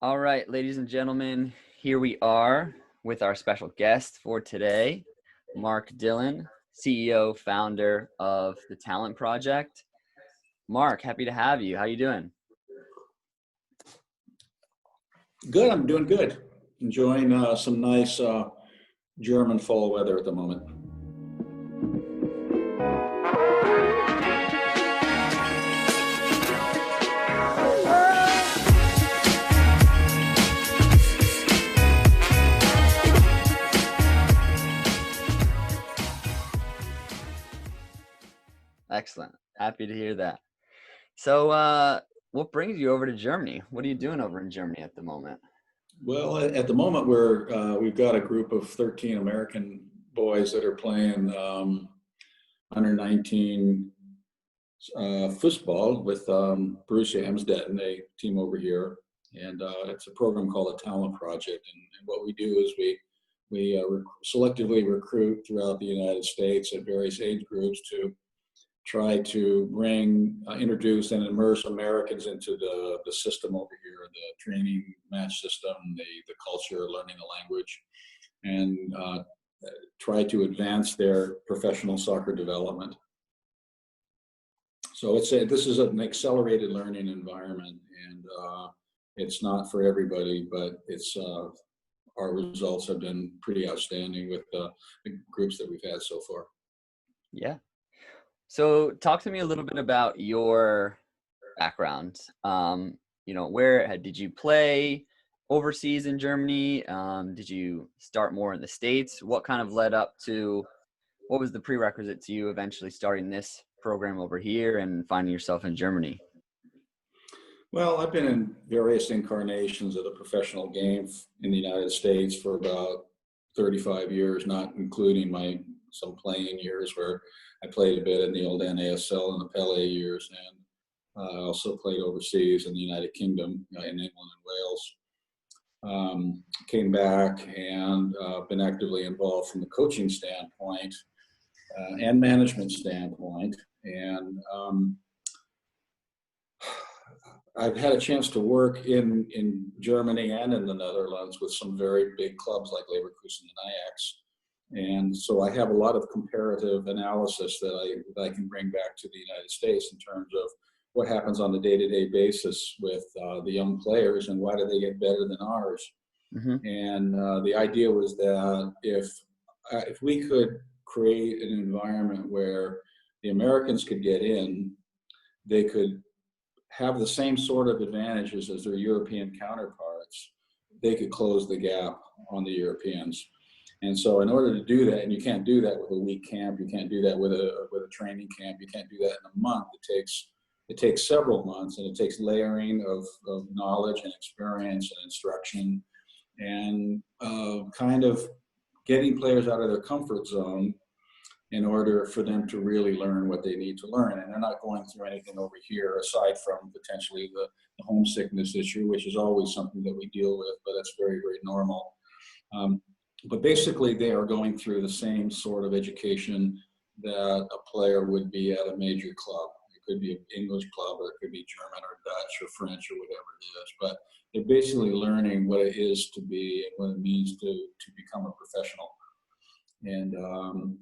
All right, ladies and gentlemen, here we are with our special guest for today, Mark Dillon, CEO, founder of the Talent Projekt. Mark, happy to have you. How you doing? Good, I'm doing good. Enjoying some nice German fall weather at the moment. Excellent. Happy to hear that. So, what brings you over to Germany? What are you doing over in Germany at the moment? Well, at the moment we've got a group of 13 American boys that are playing under 19 football with Borussia Amstetten, a team over here, and it's a program called the Talent Projekt. And what we do is we selectively recruit throughout the United States at various age groups to try to introduce and immerse Americans into the system over here, the training match system, the culture, learning the language, and try to advance their professional soccer development. So this is an accelerated learning environment, and it's not for everybody, but our results have been pretty outstanding with the groups that we've had so far. Yeah. So, talk to me a little bit about your background. Where did you play overseas in Germany? Did you start more in the States? What kind of led up to, what was the prerequisite to you eventually starting this program over here and finding yourself in Germany? Well, I've been in various incarnations of the professional game in the United States for about 35 years, not including some playing years where I played a bit in the old NASL and the Pele years, and I also played overseas in the United Kingdom, in England and Wales. Came back and been actively involved from the coaching standpoint and management standpoint, and I've had a chance to work in Germany and in the Netherlands with some very big clubs like Leverkusen and Ajax. And so I have a lot of comparative analysis that I can bring back to the United States in terms of what happens on a day-to-day basis with the young players and why do they get better than ours. Mm-hmm. And the idea was that if we could create an environment where the Americans could get in, they could have the same sort of advantages as their European counterparts, they could close the gap on the Europeans. And so in order to do that, and you can't do that with a week camp, you can't do that with a training camp, you can't do that in a month. It takes several months, and it takes layering of knowledge and experience and instruction, and kind of getting players out of their comfort zone in order for them to really learn what they need to learn. And they're not going through anything over here aside from potentially the homesickness issue, which is always something that we deal with, but that's very, very normal. But basically, they are going through the same sort of education that a player would be at a major club. It could be an English club, or it could be German or Dutch or French or whatever it is. But they're basically learning what it is to be and what it means to become a professional. And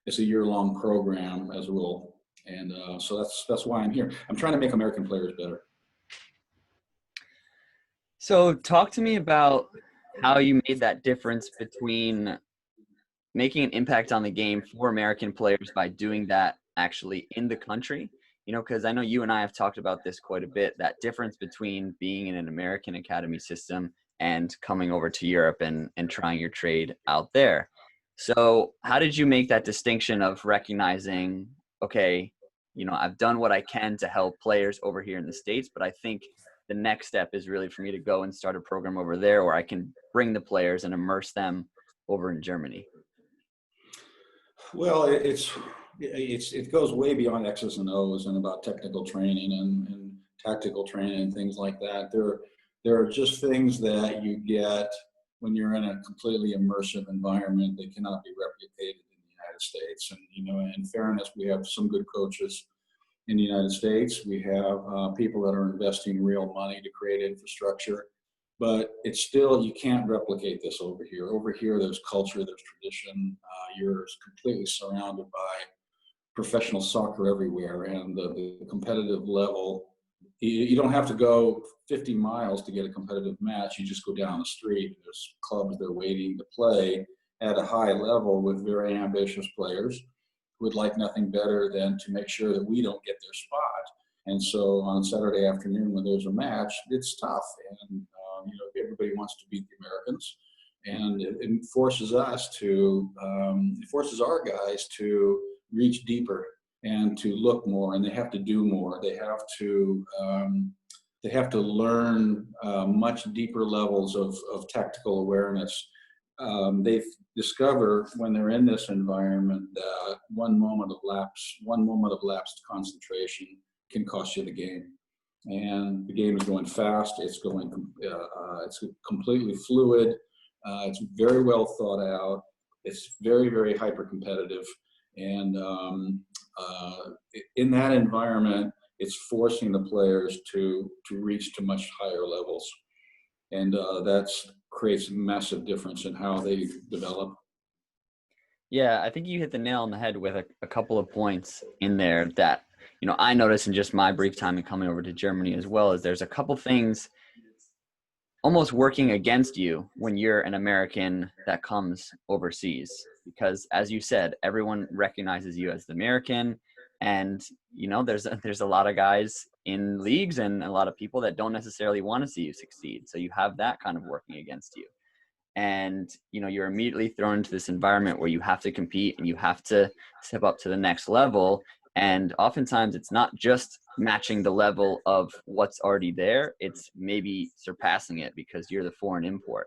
it's a year-long program as well. And so that's why I'm here. I'm trying to make American players better. So talk to me about how you made that difference between making an impact on the game for American players by doing that actually in the country, because I know you and I have talked about this quite a bit, that difference between being in an American academy system and coming over to Europe and trying your trade out there. So how did you make that distinction of recognizing, okay, I've done what I can to help players over here in the States, but I think the next step is really for me to go and start a program over there where I can bring the players and immerse them over in Germany? Well, it goes way beyond X's and O's and about technical training and tactical training and things like that. There are just things that you get when you're in a completely immersive environment that cannot be replicated in the United States. And in fairness, we have some good coaches in the United States. We have people that are investing real money to create infrastructure but it's still, you can't replicate this over here. Over here, there's culture, there's tradition. You're completely surrounded by professional soccer everywhere, and the competitive level. You don't have to go 50 miles to get a competitive match. You just go down the street. There's clubs they're waiting to play at a high level with very ambitious players who would like nothing better than to make sure that we don't get their spot. And so on Saturday afternoon when there's a match, it's tough, and everybody wants to beat the Americans, and it forces us to, it forces our guys to reach deeper and to look more, and they have to do more. They have to learn much deeper levels of tactical awareness. They discover when they're in this environment that one moment of lapsed concentration can cost you the game. And the game is going fast. It's completely fluid. It's very well thought out. It's very, very hyper competitive. And in that environment, it's forcing the players to reach to much higher levels. And that creates a massive difference in how they develop. Yeah, I think you hit the nail on the head with a couple of points in there that, I noticed in just my brief time in coming over to Germany, as well as there's a couple things almost working against you when you're an American that comes overseas. Because as you said, everyone recognizes you as the American, and there's a lot of guys in leagues and a lot of people that don't necessarily want to see you succeed. So you have that kind of working against you. And you're immediately thrown into this environment where you have to compete and you have to step up to the next level. And oftentimes it's not just matching the level of what's already there, it's maybe surpassing it because you're the foreign import.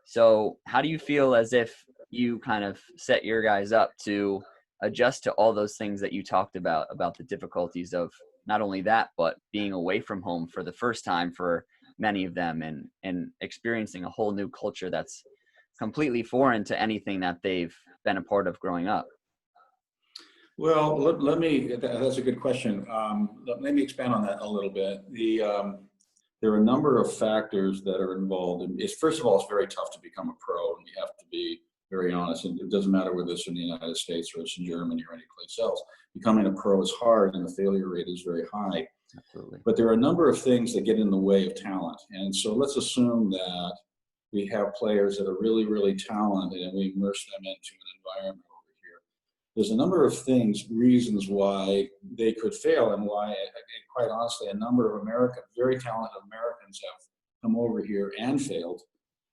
So how do you feel as if you kind of set your guys up to adjust to all those things that you talked about the difficulties of not only that, but being away from home for the first time for many of them, and experiencing a whole new culture that's completely foreign to anything that they've been a part of growing up? Well, that's a good question. Let me expand on that a little bit. There are a number of factors that are involved. First of all, it's very tough to become a pro, and you have to be very honest. And it doesn't matter whether it's in the United States or it's in Germany or any place else. Becoming a pro is hard, and the failure rate is very high. Absolutely. But there are a number of things that get in the way of talent. And so let's assume that we have players that are really, really talented, and we immerse them into an environment over here. There's a number of reasons why they could fail, and why, quite honestly, a number of very talented Americans have come over here and failed.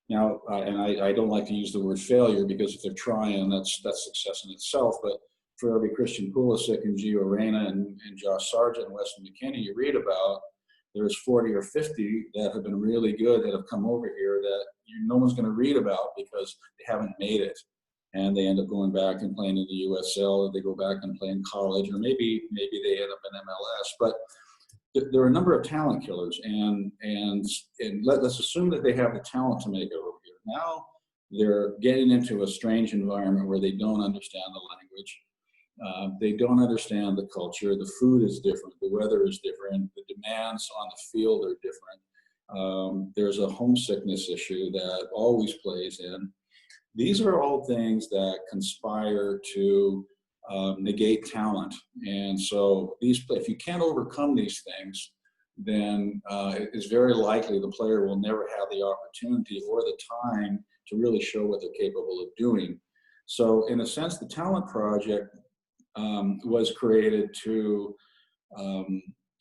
Now, and I don't like to use the word failure, because if they're trying, that's success in itself. But for every Christian Pulisic and Gio Reyna and Josh Sargent and Weston McKennie you read about, there's 40 or 50 that have been really good that have come over here that no one's going to read about because they haven't made it. And they end up going back and playing in the USL, or they go back and play in college, or maybe they end up in MLS. But there are a number of talent killers, and let's assume that they have the talent to make it over here. Now they're getting into a strange environment where they don't understand the language. They don't understand the culture. The food is different. The weather is different. The demands on the field are different. There's a homesickness issue that always plays in. These are all things that conspire to negate talent. And so if you can't overcome these things, then it's very likely the player will never have the opportunity or the time to really show what they're capable of doing. So in a sense, the Talent Project was created to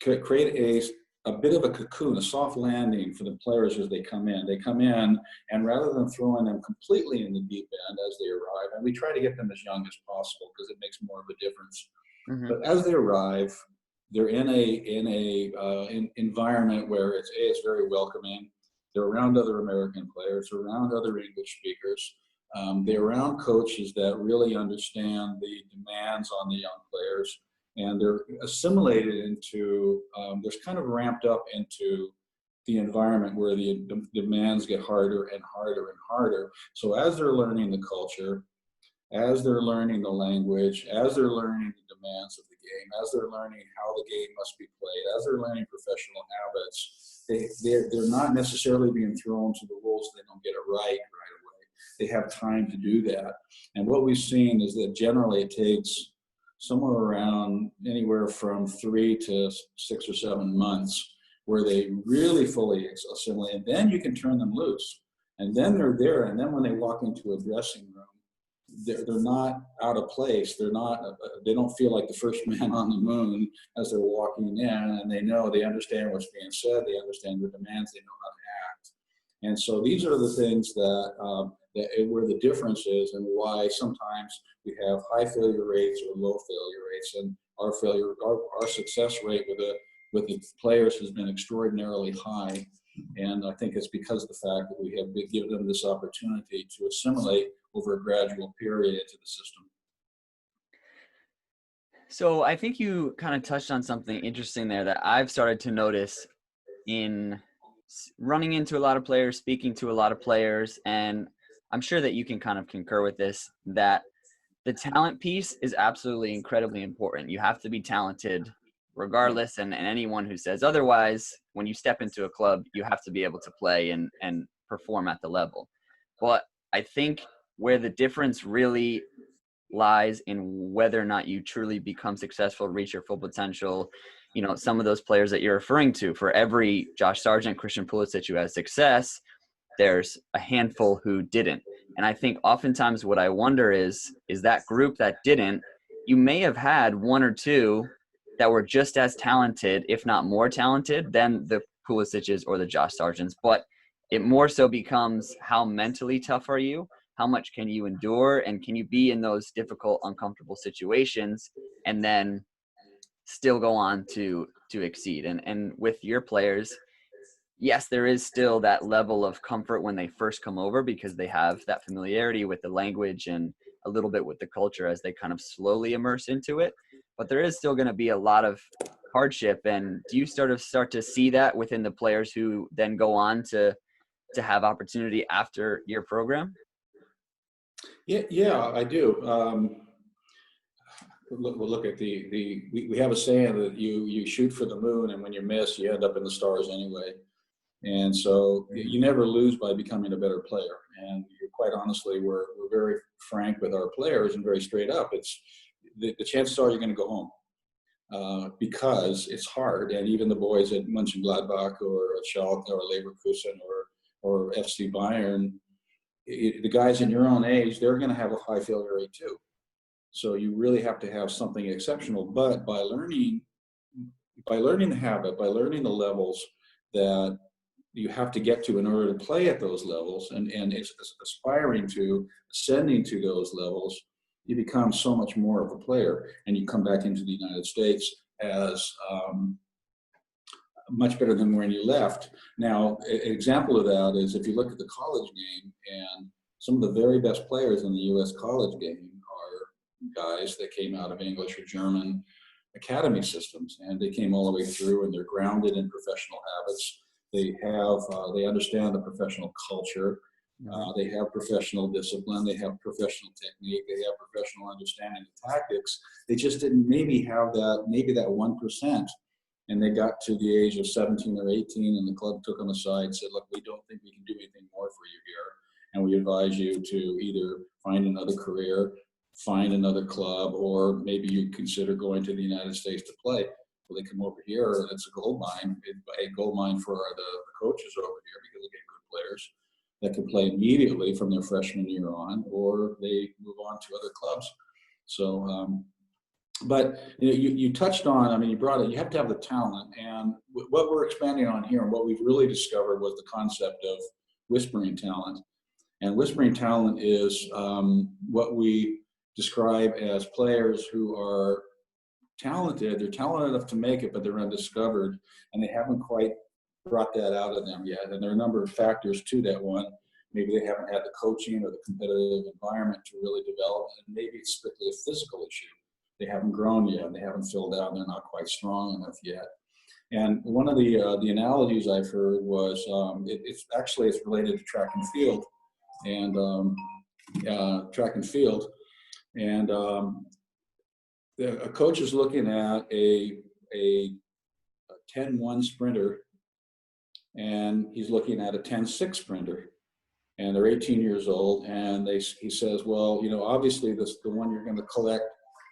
create a bit of a cocoon, a soft landing for the players as they come in. They come in, and rather than throwing them completely in the deep end as they arrive, and we try to get them as young as possible because it makes more of a difference. Mm-hmm. But as they arrive, they're in an environment where it's very welcoming. They're around other American players, they're around other English speakers. They're around coaches that really understand the demands on the young players, and they're assimilated into, they're kind of ramped up into the environment where the demands get harder and harder and harder. So as they're learning the culture, as they're learning the language, as they're learning the demands of the game, as they're learning how the game must be played, as they're learning professional habits, they're not necessarily being thrown to the wolves. They don't get it right away. They have time to do that. And what we've seen is that generally it takes somewhere around anywhere from 3 to 6 or 7 months where they really fully assimilate, and then you can turn them loose. And then they're there, and then when they walk into a dressing room, they're not out of place. They don't feel like the first man on the moon as they're walking in, and they understand what's being said, they understand the demands, they know how to act. And so these are the things that where the difference is, and why sometimes we have high failure rates or low failure rates. And our success rate with the players has been extraordinarily high. And I think it's because of the fact that we have given them this opportunity to assimilate over a gradual period into the system. So I think you kind of touched on something interesting there that I've started to notice in running into a lot of players, speaking to a lot of players, and I'm sure that you can kind of concur with this, that the talent piece is absolutely incredibly important. You have to be talented regardless, and anyone who says otherwise, when you step into a club, you have to be able to play and perform at the level. But I think where the difference really lies in whether or not you truly become successful, reach your full potential. You know, some of those players that you're referring to, for every Josh Sargent, Christian Pulisic who has success, there's a handful who didn't. And I think oftentimes what I wonder is that group that didn't, you may have had one or two that were just as talented, if not more talented, than the Pulisic's or the Josh Sargents. But it more so becomes, how mentally tough are you? How much can you endure? And can you be in those difficult, uncomfortable situations and then still go on to exceed? And with your players, yes, there is still that level of comfort when they first come over because they have that familiarity with the language and a little bit with the culture as they kind of slowly immerse into it. But there is still going to be a lot of hardship. And do you start to see that within the players who then go on to have opportunity after your program? Yeah, I do. Look at we have a saying that you shoot for the moon, and when you miss, you end up in the stars anyway. And so you never lose by becoming a better player. And quite honestly, we're very frank with our players and very straight up. It's the chances are you're going to go home because it's hard. And even the boys at Mönchengladbach or at Schalke or Leverkusen or FC Bayern, the guys in your own age, they're going to have a high failure rate too. So you really have to have something exceptional. But by learning the habit, by learning the levels that you have to get to in order to play at those levels, and it's aspiring to ascending to those levels, you become so much more of a player, and you come back into the United States as much better than when you left. Now, an example of that is if you look at the college game, and some of the very best players in the U.S. college game are guys that came out of English or German academy systems, and they came all the way through, and they're grounded in professional habits. They understand the professional culture. They have professional discipline. They have professional technique. They have professional understanding of tactics. They just didn't maybe have that 1%. And they got to the age of 17 or 18, and the club took them aside and said, look, we don't think we can do anything more for you here. And we advise you to either find another career, find another club, or maybe you consider going to the United States to play. Well, they come over here, and it's a gold mine. A gold mine for the coaches over here, because they get good players that can play immediately from their freshman year on, or they move on to other clubs. So, but you touched on, I mean, you brought it, you have to have the talent. And what we're expanding on here, and what we've really discovered, was the concept of whispering talent. And whispering talent is what we describe as players who are talented. They're talented enough to make it, but they're undiscovered, and they haven't quite brought that out of them yet. And there are a number of factors to that. One, maybe they haven't had the coaching or the competitive environment to really develop, and maybe it's strictly a physical issue. They haven't grown yet, they haven't filled out, and they're not quite strong enough yet. And one of the analogies I've heard was it's related to track and field, and track and field. And a coach is looking at a 10-1 sprinter, and he's looking at a 10-6 sprinter, and they're 18 years old, and he says, well, you know, obviously the one you're going to collect,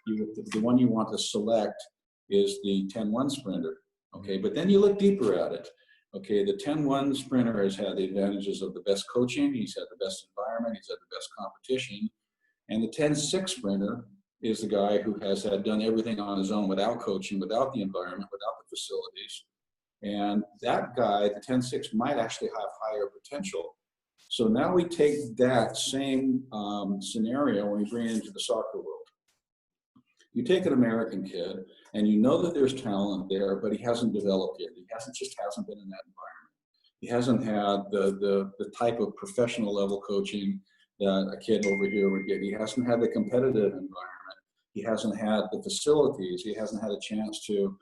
the one you want to select is the 10-1 sprinter. Okay, but then you look deeper at it. Okay, the 10-1 sprinter has had the advantages of the best coaching, he's had the best environment, he's had the best competition, and the 10-6 sprinter is the guy who has done everything on his own without coaching, without the environment, without the facilities. And that guy, the 10-6, might actually have higher potential. So now we take that same scenario and we bring it into the soccer world. You take an American kid and you know that there's talent there, but he hasn't developed yet. He hasn't been in that environment. He hasn't had the type of professional level coaching that a kid over here would get. He hasn't had the competitive environment. He hasn't had the facilities. He hasn't had a chance to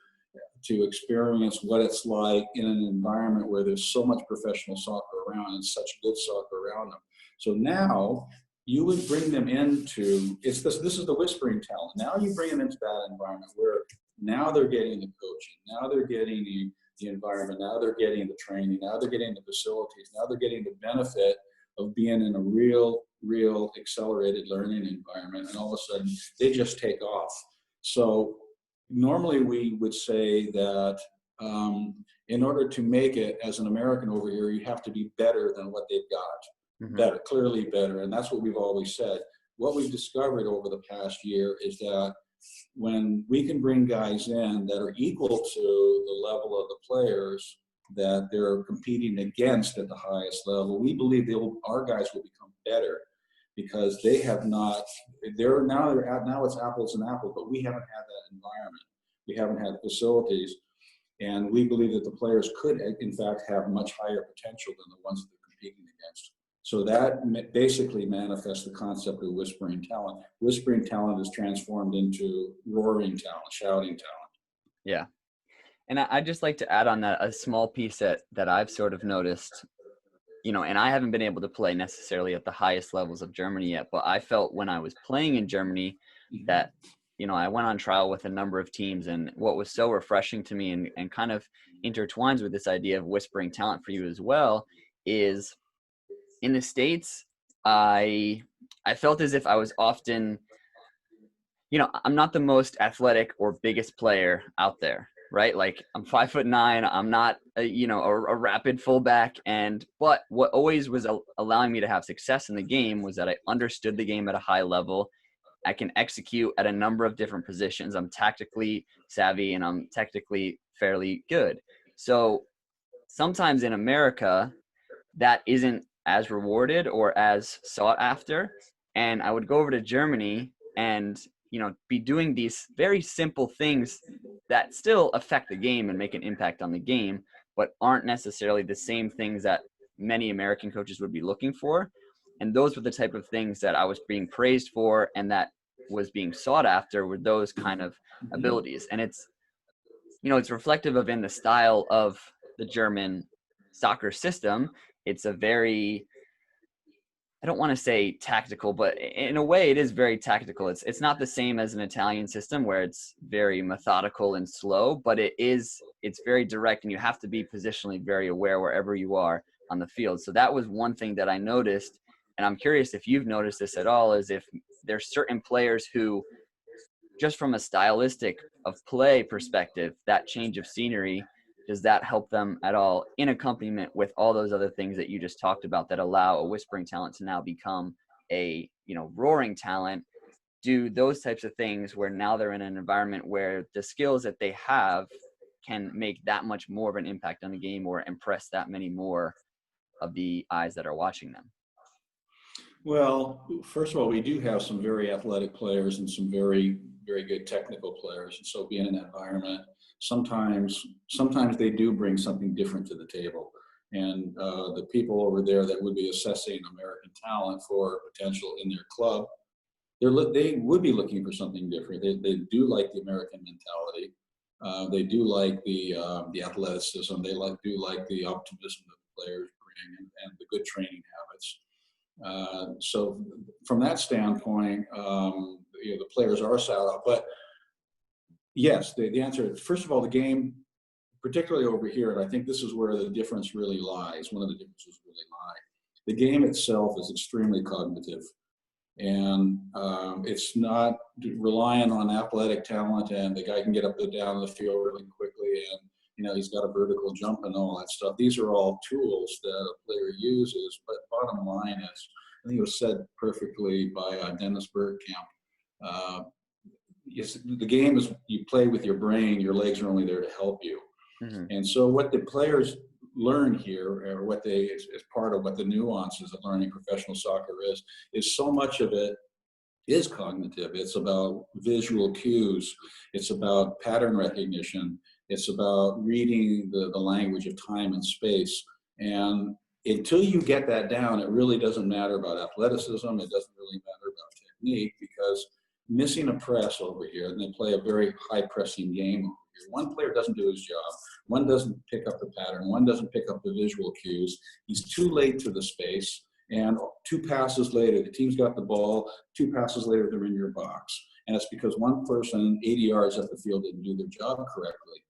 experience what it's like in an environment where there's so much professional soccer around and such good soccer around them. So now you would bring them into, this is the whispering talent. Now you bring them into that environment where now they're getting the coaching, now they're getting the environment, now they're getting the training, now they're getting the facilities, now they're getting the benefit of being in a real accelerated learning environment, and all of a sudden they just take off. So normally we would say that in order to make it as an American over here, you have to be better than what they've got. Mm-hmm. Better, clearly better. And that's what we've always said. What we've discovered over the past year is that when we can bring guys in that are equal to the level of the players that they're competing against at the highest level, we believe our guys will become better, because they have not, now it's apples and apples, but we haven't had that environment. We haven't had facilities. And we believe that the players could, in fact, have much higher potential than the ones that they're competing against. So that basically manifests the concept of whispering talent. Whispering talent is transformed into roaring talent, shouting talent. Yeah. And I'd just like to add on that a small piece that I've sort of noticed, you know, and I haven't been able to play necessarily at the highest levels of Germany yet, but I felt when I was playing in Germany that, you know, I went on trial with a number of teams, and what was so refreshing to me and kind of intertwines with this idea of whispering talent for you as well is in the States, I felt as if I was often, you know, I'm not the most athletic or biggest player out there, right? Like I'm 5'9", I'm not a rapid fullback, but what always was allowing me to have success in the game was that I understood the game at a high level. I can execute at a number of different positions. I'm tactically savvy and I'm technically fairly good. So sometimes in America, that isn't as rewarded or as sought after. And I would go over to Germany and, you know, be doing these very simple things that still affect the game and make an impact on the game, but aren't necessarily the same things that many American coaches would be looking for. And those were the type of things that I was being praised for and that was being sought after, were those kind of abilities. And it's, you know, it's reflective of in the style of the German soccer system. It's a very, I don't want to say tactical, but in a way it is very tactical. It's not the same as an Italian system where it's very methodical and slow, but it's very direct, and you have to be positionally very aware wherever you are on the field. So that was one thing that I noticed, and I'm curious if you've noticed this at all, is if there's certain players who, just from a stylistic of play perspective, that change of scenery, does that help them at all in accompaniment with all those other things that you just talked about that allow a whispering talent to now become a, you know, roaring talent? Do those types of things where now they're in an environment where the skills that they have can make that much more of an impact on the game or impress that many more of the eyes that are watching them? Well, first of all, we do have some very athletic players and some very good technical players. And so being in that environment, sometimes they do bring something different to the table. And the people over there that would be assessing American talent for potential in their club, they would be looking for something different. They do like the American mentality. They do like the athleticism. They do like the optimism that the players bring and the good training habits. So from that standpoint, the players are sought out. But yes, the answer is, first of all, the game, particularly over here, and I think this is where the difference really lies, one of the differences really lie. The game itself is extremely cognitive. And it's not relying on athletic talent, and the guy can get up and down the field really quickly, and he's got a vertical jump and all that stuff. These are all tools that a player uses, but bottom line is, I think it was said perfectly by Dennis Bergkamp. The game is, you play with your brain, your legs are only there to help you. Mm-hmm. And so what the players learn here, or what they, is part of what the nuances of learning professional soccer is so much of it is cognitive. It's about visual cues. It's about pattern recognition. It's about reading the language of time and space. And until you get that down, it really doesn't matter about athleticism. It doesn't really matter about technique, because missing a press over here, and they play a very high pressing game over here. One player doesn't do his job. One doesn't pick up the pattern. One doesn't pick up the visual cues. He's too late to the space. And 2 passes later, the team's got the ball. 2 passes later, they're in your box. And it's because one person 80 yards up the field didn't do their job correctly.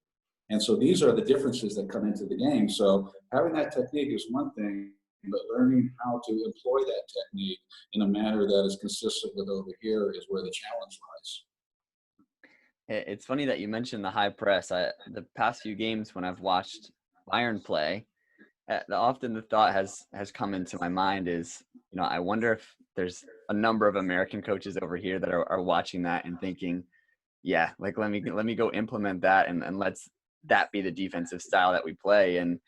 And so these are the differences that come into the game. So having that technique is one thing, but learning how to employ that technique in a manner that is consistent with over here is where the challenge lies. It's funny that you mentioned the high press. The past few games when I've watched Bayern play, often the thought has come into my mind is, I wonder if there's a number of American coaches over here that are watching that and thinking, yeah, like let me go implement that, and let's that be the defensive style that we play. And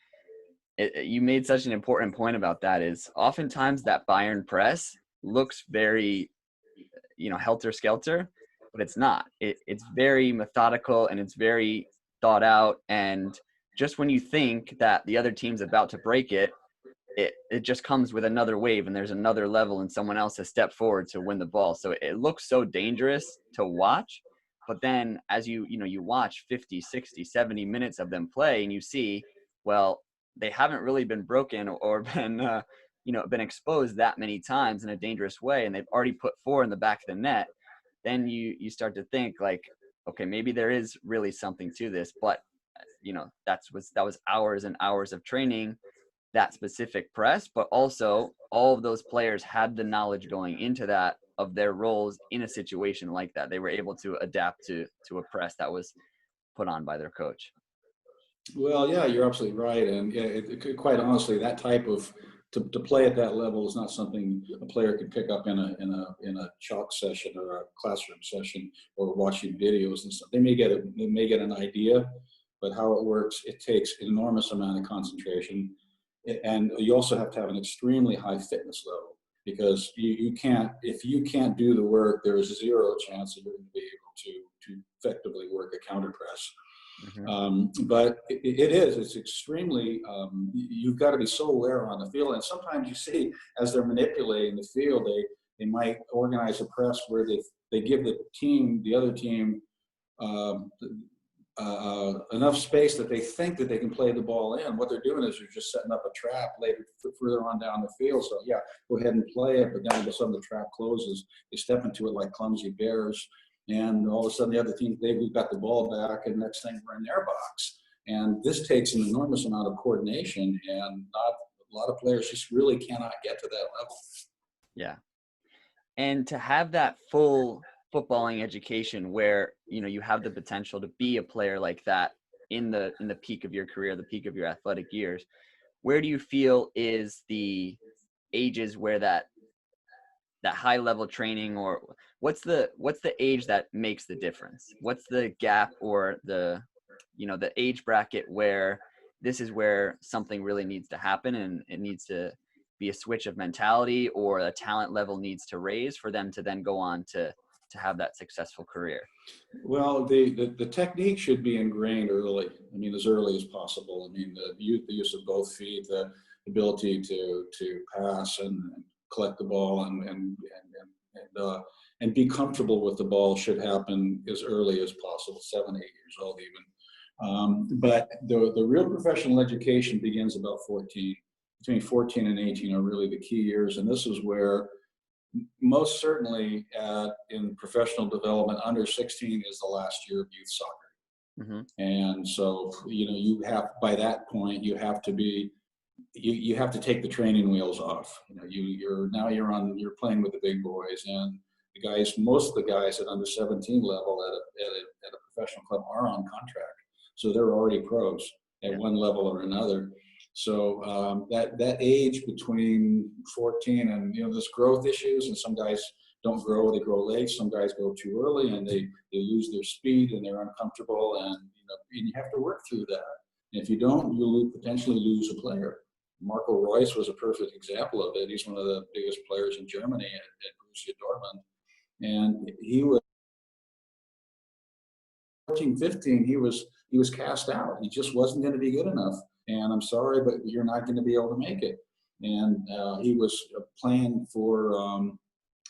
you made such an important point about that, is oftentimes that Bayern press looks very, helter skelter, but it's not. It's very methodical, and it's very thought out. And just when you think that the other team's about to break it, it just comes with another wave, and there's another level, and someone else has stepped forward to win the ball. So it looks so dangerous to watch. But then as you watch 50, 60, 70 minutes of them play, and you see, well, they haven't really been broken or been, been exposed that many times in a dangerous way, and they've already put 4 in the back of the net. Then you start to think like, okay, maybe there is really something to this. But that was hours and hours of training, that specific press, but also all of those players had the knowledge going into that of their roles in a situation like that. They were able to adapt to a press that was put on by their coach. Well, yeah, you're absolutely right. And yeah, quite honestly, that type of to play at that level is not something a player could pick up in a chalk session or a classroom session or watching videos and stuff. They may get an idea, but how it works, it takes an enormous amount of concentration. And you also have to have an extremely high fitness level, because if you can't do the work, there is 0 chance that you're going to be able to effectively work a counter press. Mm-hmm. But it's extremely, you've got to be so aware on the field. And sometimes you see, as they're manipulating the field, they might organize a press where they give the other team enough space that they think that they can play the ball in. What they're doing is they're just setting up a trap later further on down the field. So yeah, go ahead and play it, but then all of a sudden the trap closes. They step into it like clumsy bears, and all of a sudden the other team, we've got the ball back, and next thing we're in their box. And this takes an enormous amount of coordination, and not a lot of players just really cannot get to that level. Yeah. And to have that full footballing education where, you have the potential to be a player like that in the peak of your career, the peak of your athletic years, where do you feel is the ages where that high level training, or what's the age that makes the difference? What's the gap, or the age bracket where this is where something really needs to happen, and it needs to be a switch of mentality, or a talent level needs to raise for them to then go on to have that successful career? Well, the technique should be ingrained early. I mean, as early as possible. I mean, the use of both feet, the ability to pass and collect the ball and be comfortable with the ball should happen as early as possible, 7, 8 years old even. But the real professional education begins about 14. between 14 and 18 are really the key years. And this is where most certainly in professional development, under 16 is the last year of youth soccer. Mm-hmm. And so, you have, by that point, you have to be, you have to take the training wheels off. You're playing with the big boys, and most of the guys at under 17 level at a professional club are on contract. So they're already pros at one level or another. So that age between 14 and, there's growth issues, and some guys don't grow, they grow late. Some guys go too early and they lose their speed and they're uncomfortable, and you have to work through that. And if you don't, you'll potentially lose a player. Marco Reus was a perfect example of it. He's one of the biggest players in Germany at Borussia Dortmund. And he was 14, 15, he was cast out. He just wasn't going to be good enough. And I'm sorry, but you're not going to be able to make it. And he was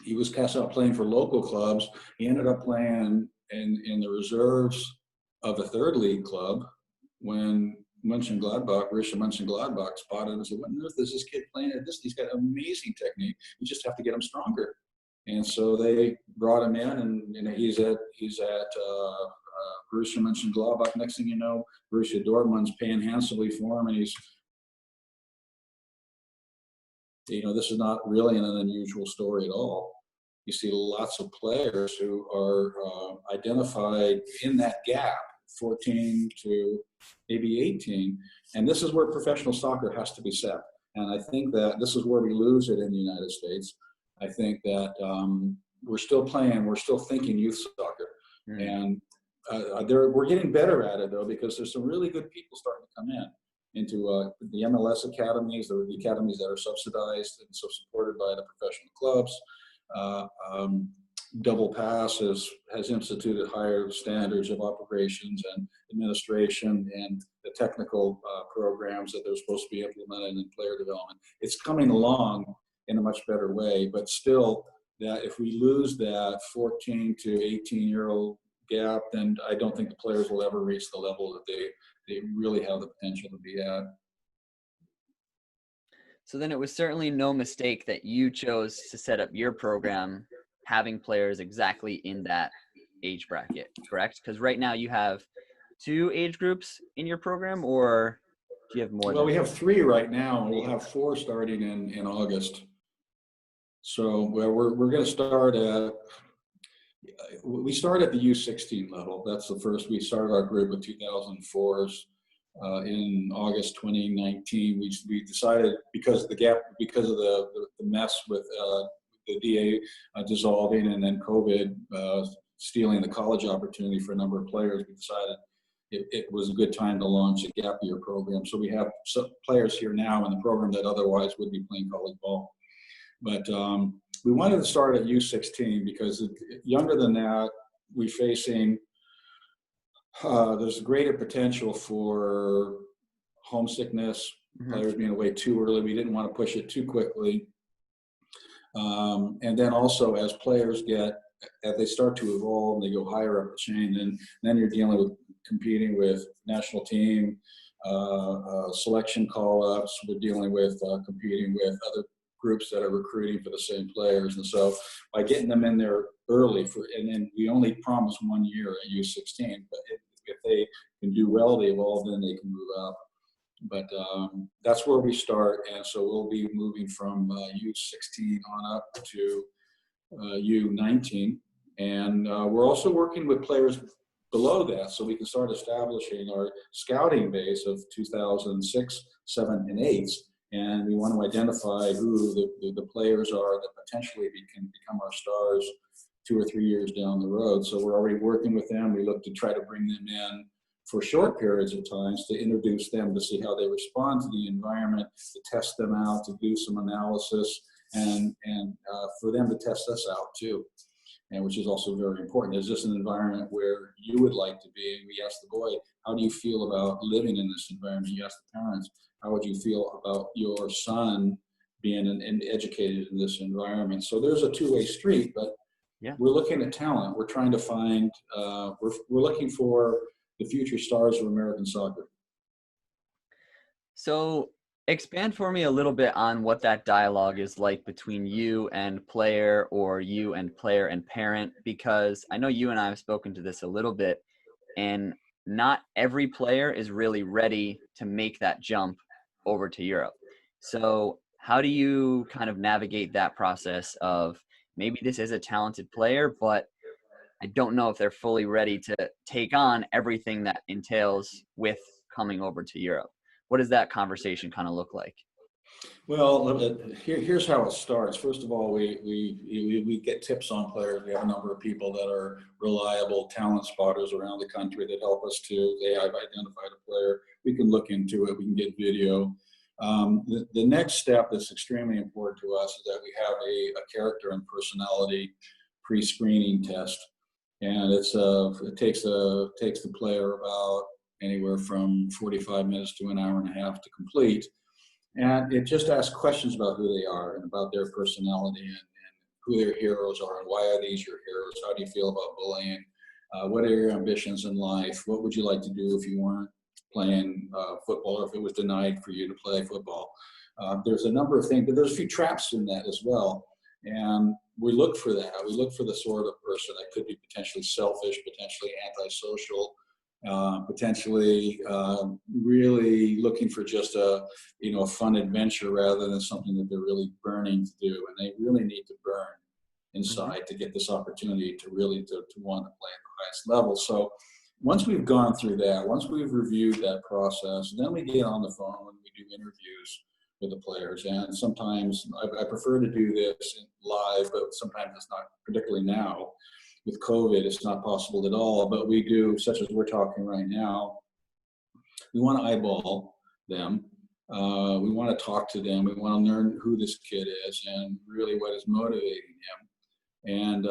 he was cast out playing for local clubs. He ended up playing in the reserves of a third league club when Borussia Mönchengladbach spotted him and said, "What on earth is this kid playing at this? He's got amazing technique. You just have to get him stronger." And so they brought him in, and he's at Borussia Mönchengladbach. Next thing you know, Borussia Dortmund's paying handsomely for him, and he's, this is not really an unusual story at all. You see lots of players who are identified in that gap, 14 to maybe 18, and this is where professional soccer has to be set. And I think that this is where we lose it in the United States. I think that we're still thinking youth soccer, and we're getting better at it though, because there's some really good people starting to come into the MLS academies, the academies that are subsidized and so supported by the professional clubs. Double Pass has instituted higher standards of operations and administration and the technical programs that they're supposed to be implemented in player development. It's coming along in a much better way, but still, that if we lose that 14 to 18-year-old gap, then I don't think the players will ever reach the level that they really have the potential to be at. So then it was certainly no mistake that you chose to set up your program having players exactly in that age bracket, correct? Because right now you have 2 age groups in your program, or do you have more? Well, we have 3 right now, and we'll have 4 starting in August. So we're going to start we start at the U16 level. That's the first. We started our group with 2004s. In August 2019, we decided, because of the mess with the DA dissolving and then COVID stealing the college opportunity for a number of players, we decided it was a good time to launch a gap year program. So we have some players here now in the program that otherwise would be playing college ball. But we wanted to start at U16 because younger than that, we're facing there's greater potential for homesickness, players being away too early. We didn't want to push it too quickly. And then also as players as they start to evolve and they go higher up the chain, then you're dealing with competing with national team, selection call-ups. We're dealing with competing with other groups that are recruiting for the same players. And so by getting them in there early, and then we only promise 1 year at U16, but if they can do well, they evolve, then they can move up. But that's where we start, and so we'll be moving from U16 on up to U19, and we're also working with players below that, so we can start establishing our scouting base of 2006, 7, and 8s, and we want to identify who the players are that potentially can become our stars 2 or 3 years down the road. So we're already working with them. We look to try to bring them in for short periods of times to introduce them, to see how they respond to the environment, to test them out, to do some analysis, and for them to test us out too, and which is also very important. Is this an environment where you would like to be? And we ask the boy, how do you feel about living in this environment? You ask the parents, how would you feel about your son being educated in this environment? So there's a two-way street, but we're looking at talent. We're trying to find, we're looking for the future stars of American soccer. So Expand for me a little bit on what that dialogue is like between you and player, or you and player and parent, because I know you and I have spoken to this a little bit, and not every player is really ready to make that jump over to Europe. So, how do you kind of navigate that process of maybe this is a talented player, but I don't know if they're fully ready to take on everything that entails with coming over to Europe? What does that conversation kind of look like? Well, here's how it starts. First of all, we get tips on players. We have a number of people that are reliable talent spotters around the country that help us to. They have identified a player. We can look into it. We can get video. The next step that's extremely important to us is that we have a character and personality pre-screening test, and it takes the player about anywhere from 45 minutes to an hour and a half to complete. And it just asks questions about who they are and about their personality and who their heroes are and why are these your heroes? How do you feel about bullying? What are your ambitions in life? What would you like to do if you weren't playing football, or if it was denied for you to play football? There's a number of things, but there's a few traps in that as well. And we look for that. We look for the sort of person that could be potentially selfish, potentially antisocial, potentially really looking for just a fun adventure rather than something that they're really burning to do, and they really need to burn Hmm. inside to get this opportunity to really to want to play at the highest level. So once we've gone through that, once we've reviewed that process, then we get on the phone and we do interviews with the players. And sometimes I prefer to do this live, but sometimes it's not, particularly now with COVID, it's not possible at all. But we do, such as we're talking right now, we want to eyeball them. We want to talk to them. We want to learn who this kid is and really what is motivating him. And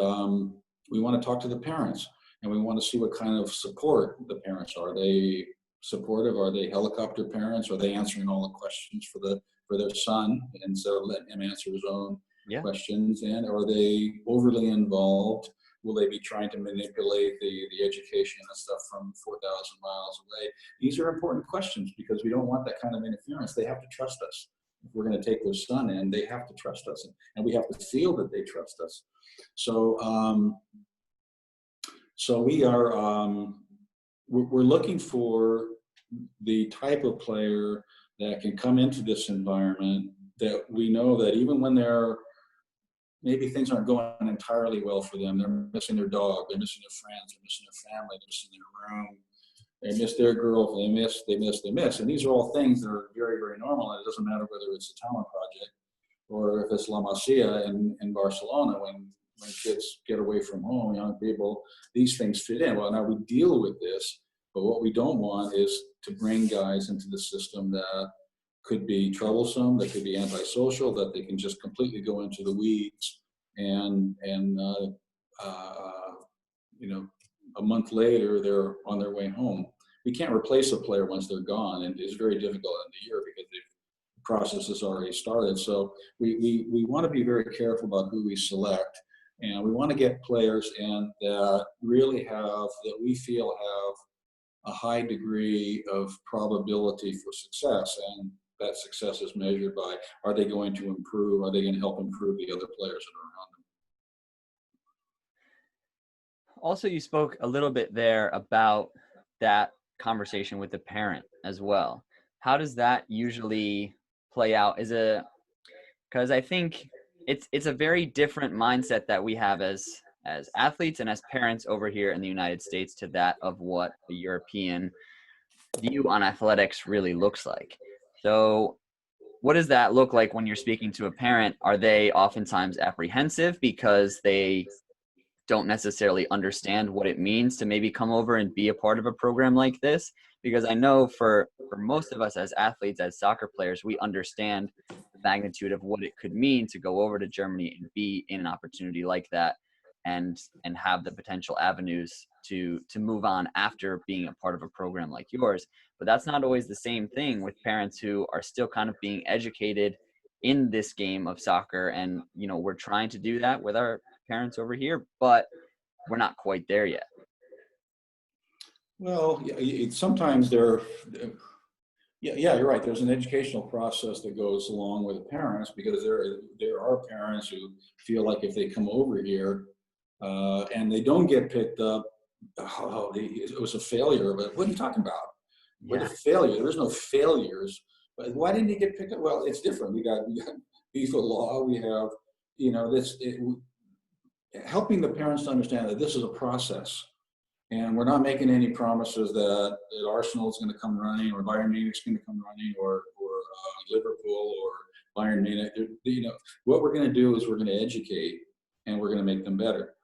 we want to talk to the parents, and we want to see what kind of support the parents are. Are they supportive? Are they helicopter parents? Are they answering all the questions for their son instead of letting him answer his own Yeah. questions? And are they overly involved? Will they be trying to manipulate the education and stuff from 4,000 miles away? These are important questions because we don't want that kind of interference. They have to trust us. If we're going to take their son in, they have to trust us, and we have to feel that they trust us. So, so we're looking for the type of player that can come into this environment, that we know that even when maybe things aren't going entirely well for them, they're missing their dog, they're missing their friends, they're missing their family, they're missing their room, they miss their girl, they miss. And these are all things that are very, very normal. And it doesn't matter whether it's a Talent Project or if it's La Masia in Barcelona. When kids get away from home, young people, these things fit in. Well, now we deal with this, but what we don't want is to bring guys into the system that could be troublesome, that could be antisocial, that they can just completely go into the weeds, and you know, a month later they're on their way home. We can't replace a player once they're gone, and it's very difficult in the year because the process has already started. So we want to be very careful about who we select, and we want to get players in that really that we feel have a high degree of probability for success. And that success is measured by, are they going to improve? Are they going to help improve the other players that are around them? Also, you spoke a little bit there about that conversation with the parent as well. How does that usually play out? Because I think it's a very different mindset that we have as athletes and as parents over here in the United States to that of what a European view on athletics really looks like. So, what does that look like when you're speaking to a parent? Are they oftentimes apprehensive because they don't necessarily understand what it means to maybe come over and be a part of a program like this? Because I know for most of us as athletes, as soccer players, we understand the magnitude of what it could mean to go over to Germany and be in an opportunity like that, and have the potential avenues to move on after being a part of a program like yours. But that's not always the same thing with parents who are still kind of being educated in this game of soccer. And we're trying to do that with our parents over here, but we're not quite there yet. Well, sometimes they're Yeah, you're right. There's an educational process that goes along with the parents, because there are parents who feel like if they come over here and they don't get picked up, oh, it was a failure. But what are you talking about? What a Yeah. failure? There was no failures. But why didn't you get picked up? Well, it's different. We got FIFA law. We have, helping the parents to understand that this is a process. And we're not making any promises that Arsenal is going to come running, or Bayern Munich is going to come running, or Liverpool or Bayern Munich. What we're going to do is we're going to educate, and we're going to make them better.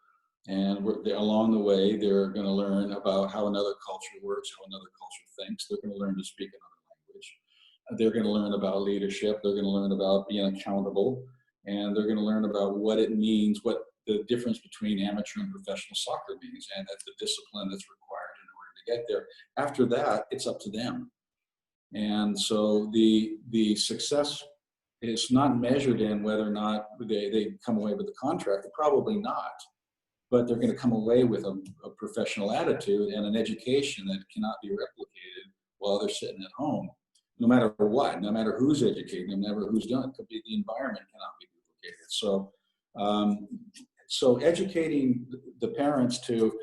And along the way, they're going to learn about how another culture works, how another culture thinks. They're going to learn to speak another language. They're going to learn about leadership. They're going to learn about being accountable, and they're going to learn about what it means, what the difference between amateur and professional soccer means, and that's the discipline that's required in order to get there. After that, it's up to them. And so the success is not measured in whether or not they come away with the contract. Probably not, but they're going to come away with a professional attitude and an education that cannot be replicated while they're sitting at home. No matter what, no matter who's educating them, no matter who's done it, could be the environment cannot be duplicated. So educating the parents to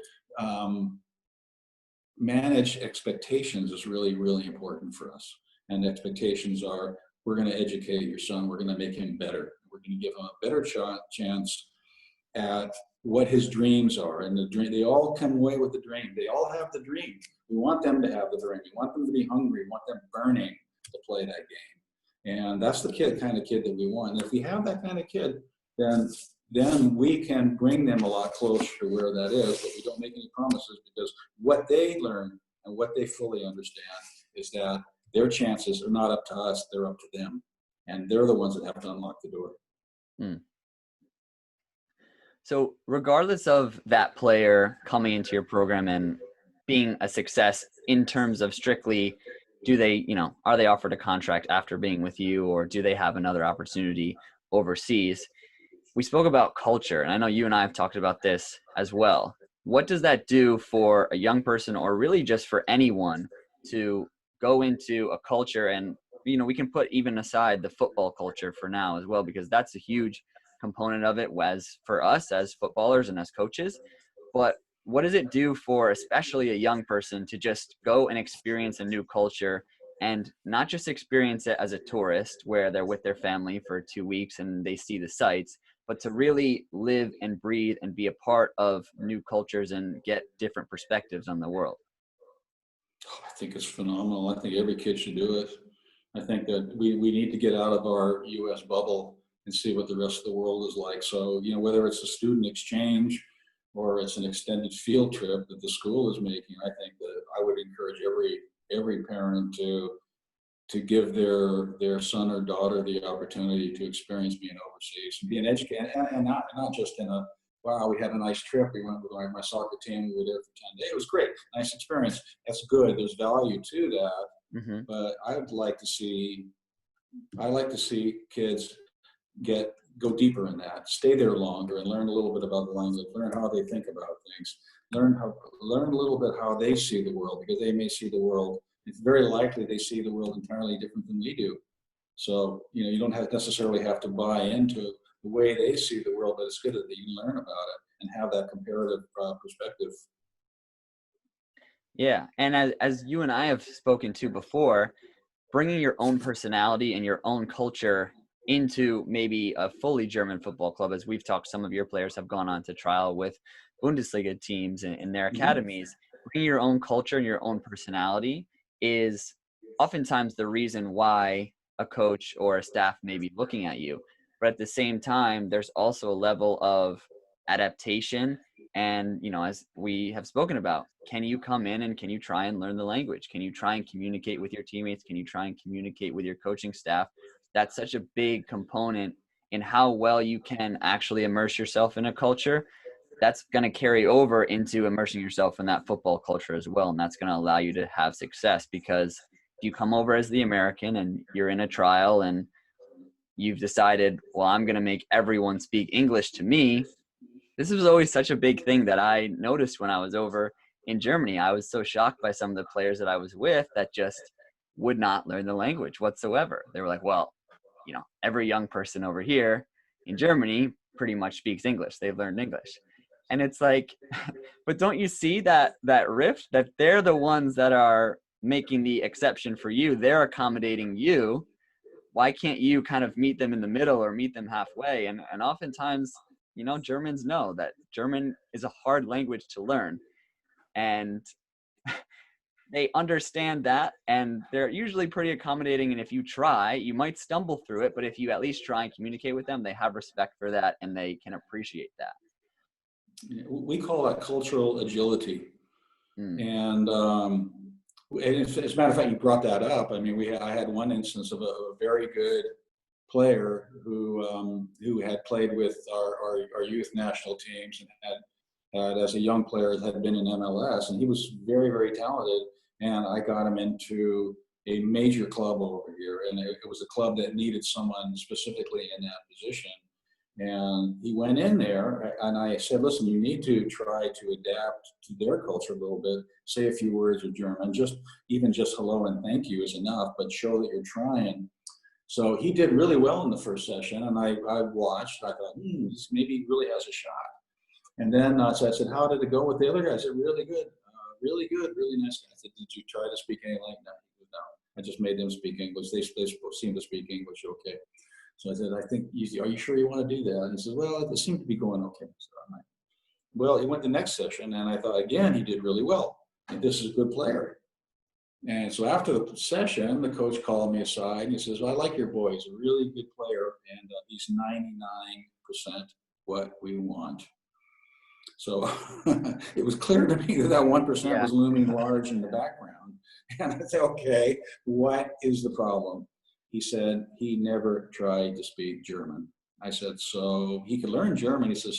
manage expectations is really, really important for us. And expectations are, we're going to educate your son. We're going to make him better. We're going to give him a better chance at what his dreams are. And they all come away with the dream. They all have the dream. We want them to have the dream. We want them to be hungry. We want them burning to play that game. And that's the kind of kid that we want. And if we have that kind of kid, then we can bring them a lot closer to where that is, but we don't make any promises, because what they learn and what they fully understand is that their chances are not up to us, they're up to them. And they're the ones that have to unlock the door. Hmm. So regardless of that player coming into your program and being a success in terms of strictly, are they offered a contract after being with you, or do they have another opportunity overseas? We spoke about culture, and I know you and I have talked about this as well. What does that do for a young person, or really just for anyone, to go into a culture? And, we can put even aside the football culture for now as well, because that's a huge component of it as for us as footballers and as coaches. But what does it do for especially a young person to just go and experience a new culture, and not just experience it as a tourist where they're with their family for 2 weeks and they see the sights, but to really live and breathe and be a part of new cultures and get different perspectives on the world? I think it's phenomenal. I think every kid should do it. I think that we need to get out of our US bubble and see what the rest of the world is like. So, whether it's a student exchange or it's an extended field trip that the school is making, I think that I would encourage every parent to give their son or daughter the opportunity to experience being overseas and being educated, and not just in a, wow, we had a nice trip. We went with my soccer team. We were there for 10 days. It was great. Nice experience. That's good. There's value to that. Mm-hmm. But I like to see kids go deeper in that, stay there longer, and learn a little bit about the language, learn how they think about things, learn a little bit how they see the world, because they may see the world. It's very likely they see the world entirely different than we do. So you don't necessarily have to buy into the way they see the world, but it's good that you learn about it and have that comparative perspective. Yeah, and as you and I have spoken to before, bringing your own personality and your own culture into maybe a fully German football club, as we've talked, some of your players have gone on to trial with Bundesliga teams in their Mhm. academies. Bringing your own culture and your own personality is oftentimes the reason why a coach or a staff may be looking at you. But at the same time, there's also a level of adaptation. And, as we have spoken about, can you come in and can you try and learn the language? Can you try and communicate with your teammates? Can you try and communicate with your coaching staff? That's such a big component in how well you can actually immerse yourself in a culture. That's going to carry over into immersing yourself in that football culture as well. And that's going to allow you to have success, because if you come over as the American and you're in a trial and you've decided, well, I'm going to make everyone speak English to me. This was always such a big thing that I noticed when I was over in Germany. I was so shocked by some of the players that I was with that just would not learn the language whatsoever. They were like, well, every young person over here in Germany pretty much speaks English. They've learned English. And it's like, but don't you see that rift, that they're the ones that are making the exception for you? They're accommodating you. Why can't you kind of meet them in the middle or meet them halfway? And oftentimes, Germans know that German is a hard language to learn. And they understand that, and they're usually pretty accommodating. And if you try, you might stumble through it, but if you at least try and communicate with them, they have respect for that and they can appreciate that. We call that cultural agility. Mm. And as a matter of fact, you brought that up. I mean, I had one instance of a very good player who had played with our youth national teams and had as a young player had been in MLS, and he was very, very talented. And I got him into a major club over here, and it was a club that needed someone specifically in that position. And he went in there, and I said, listen, you need to try to adapt to their culture a little bit, say a few words of German, even just hello and thank you is enough, but show that you're trying. So he did really well in the first session, and I watched, I thought, this maybe really has a shot. And then so I said, how did it go with the other guys? I said, really good, really good, really nice guy. I said, did you try to speak any language? No, I just made them speak English. They seemed to speak English okay. So I said, are you sure you want to do that? And he says, well, it seemed to be going okay. So I'm like, well, he went the next session, and I thought, again, he did really well. And this is a good player. And so after the session, the coach called me aside, and he says, well, I like your boy. He's a really good player, and he's 99% what we want. So it was clear to me that 1% was looming large in the background. And I said, okay, what is the problem? He said he never tried to speak German. I said, so he could learn German. He said,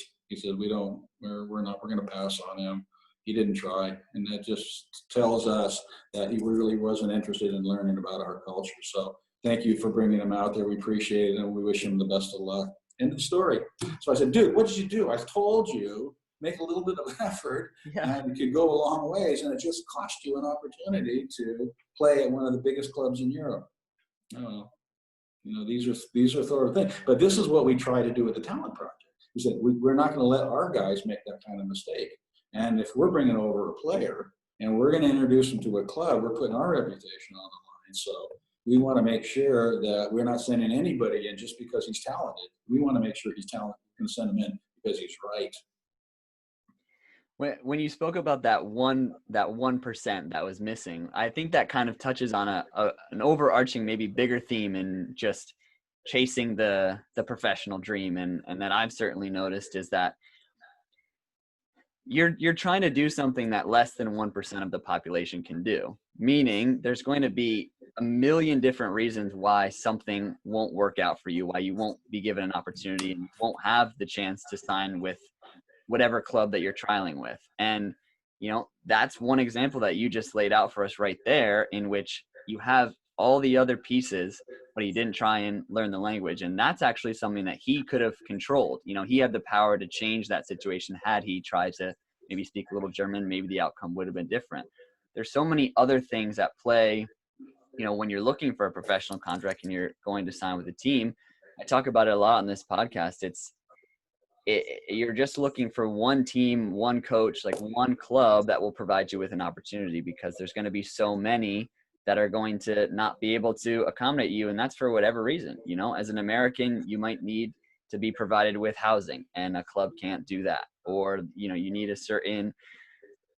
we're going to pass on him. He didn't try. And that just tells us that he really wasn't interested in learning about our culture. So thank you for bringing him out there. We appreciate it, and we wish him the best of luck. End of story. So I said, dude, what did you do? I told you, make a little bit of effort, and you could go a long ways, and it just cost you an opportunity to play at one of the biggest clubs in Europe. Oh, these are sort of things. But this is what we try to do with the Talent Project. We said we're not going to let our guys make that kind of mistake. And if we're bringing over a player and we're going to introduce them to a club, we're putting our reputation on the line. So we want to make sure that we're not sending anybody in just because he's talented. We want to make sure he's talented. We're going to send him in because he's right. When you spoke about that 1% that was missing, I think that kind of touches on an overarching, maybe bigger theme in just chasing the professional dream, and that I've certainly noticed is that you're trying to do something that less than 1% of the population can do. Meaning, there's going to be a million different reasons why something won't work out for you, why you won't be given an opportunity and won't have the chance to sign with whatever club that you're trialing with. And, that's one example that you just laid out for us right there, in which you have all the other pieces, but he didn't try and learn the language. And that's actually something that he could have controlled. He had the power to change that situation. Had he tried to maybe speak a little German, maybe the outcome would have been different. There's so many other things at play, when you're looking for a professional contract and you're going to sign with a team. I talk about it a lot on this podcast. You're just looking for one team, one coach, like one club that will provide you with an opportunity, because there's going to be so many that are going to not be able to accommodate you. And that's for whatever reason. As an American, you might need to be provided with housing, and a club can't do that. Or, you need a certain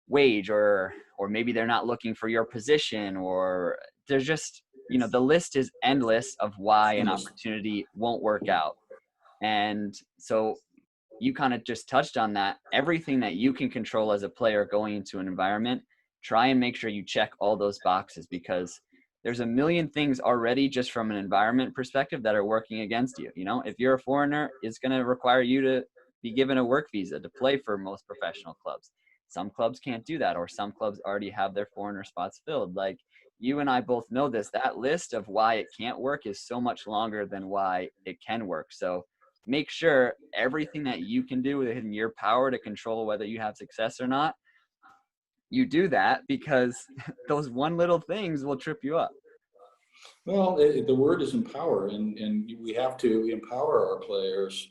wage, or maybe they're not looking for your position, or there's just, the list is endless of why an opportunity won't work out. And so you kind of just touched on that. Everything that you can control as a player going into an environment, try and make sure you check all those boxes, because there's a million things already just from an environment perspective that are working against you. If you're a foreigner, it's going to require you to be given a work visa to play for most professional clubs. Some clubs can't do that, or some clubs already have their foreigner spots filled. Like, you and I both know this, that list of why it can't work is so much longer than why it can work. So make sure everything that you can do within your power to control whether you have success or not, you do that, because those one little things will trip you up. Well, the word is empower, and we have to empower our players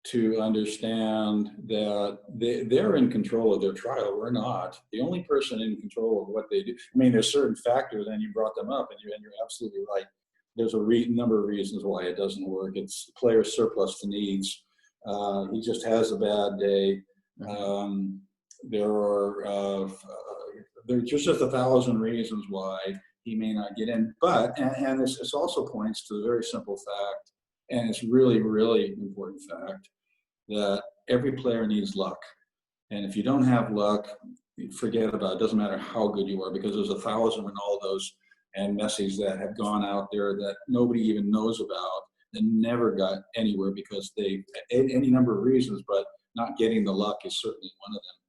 to understand that they're in control of their trial. We're not. The only person in control of what they do. I mean, there's certain factors, and you brought them up, and you're absolutely right. There's a number of reasons why it doesn't work. It's the player's surplus to needs. He just has a bad day. Um, there are there's just 1,000 reasons why he may not get in. But and this also points to the very simple fact, and it's really, really important fact, that every player needs luck. And if you don't have luck, forget about it. It doesn't matter how good you are, because there's 1,000 Ronaldos and Messis that have gone out there that nobody even knows about that never got anywhere because any number of reasons, but not getting the luck is certainly one of them.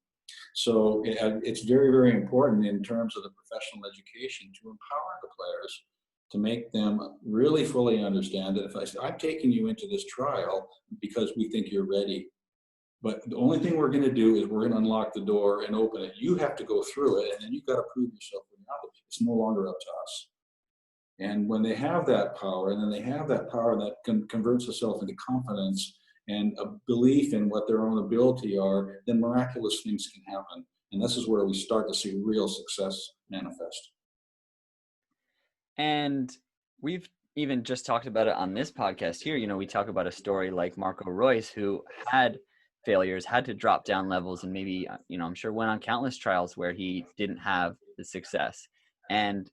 So it's very, very important in terms of the professional education to empower the players, to make them really fully understand that if I say, I'm taking you into this trial because we think you're ready. But the only thing we're going to do is we're going to unlock the door and open it. You have to go through it, and then you've got to prove yourself. It's no longer up to us. And when they have that power, and then they have that power that converts itself into confidence and a belief in what their own ability are, then miraculous things can happen. And this is where we start to see real success manifest. And we've even just talked about it on this podcast here. You know, we talk about a story like Marco Reus, who had failures, had to drop down levels, and maybe, you know, I'm sure went on countless trials where he didn't have the success. And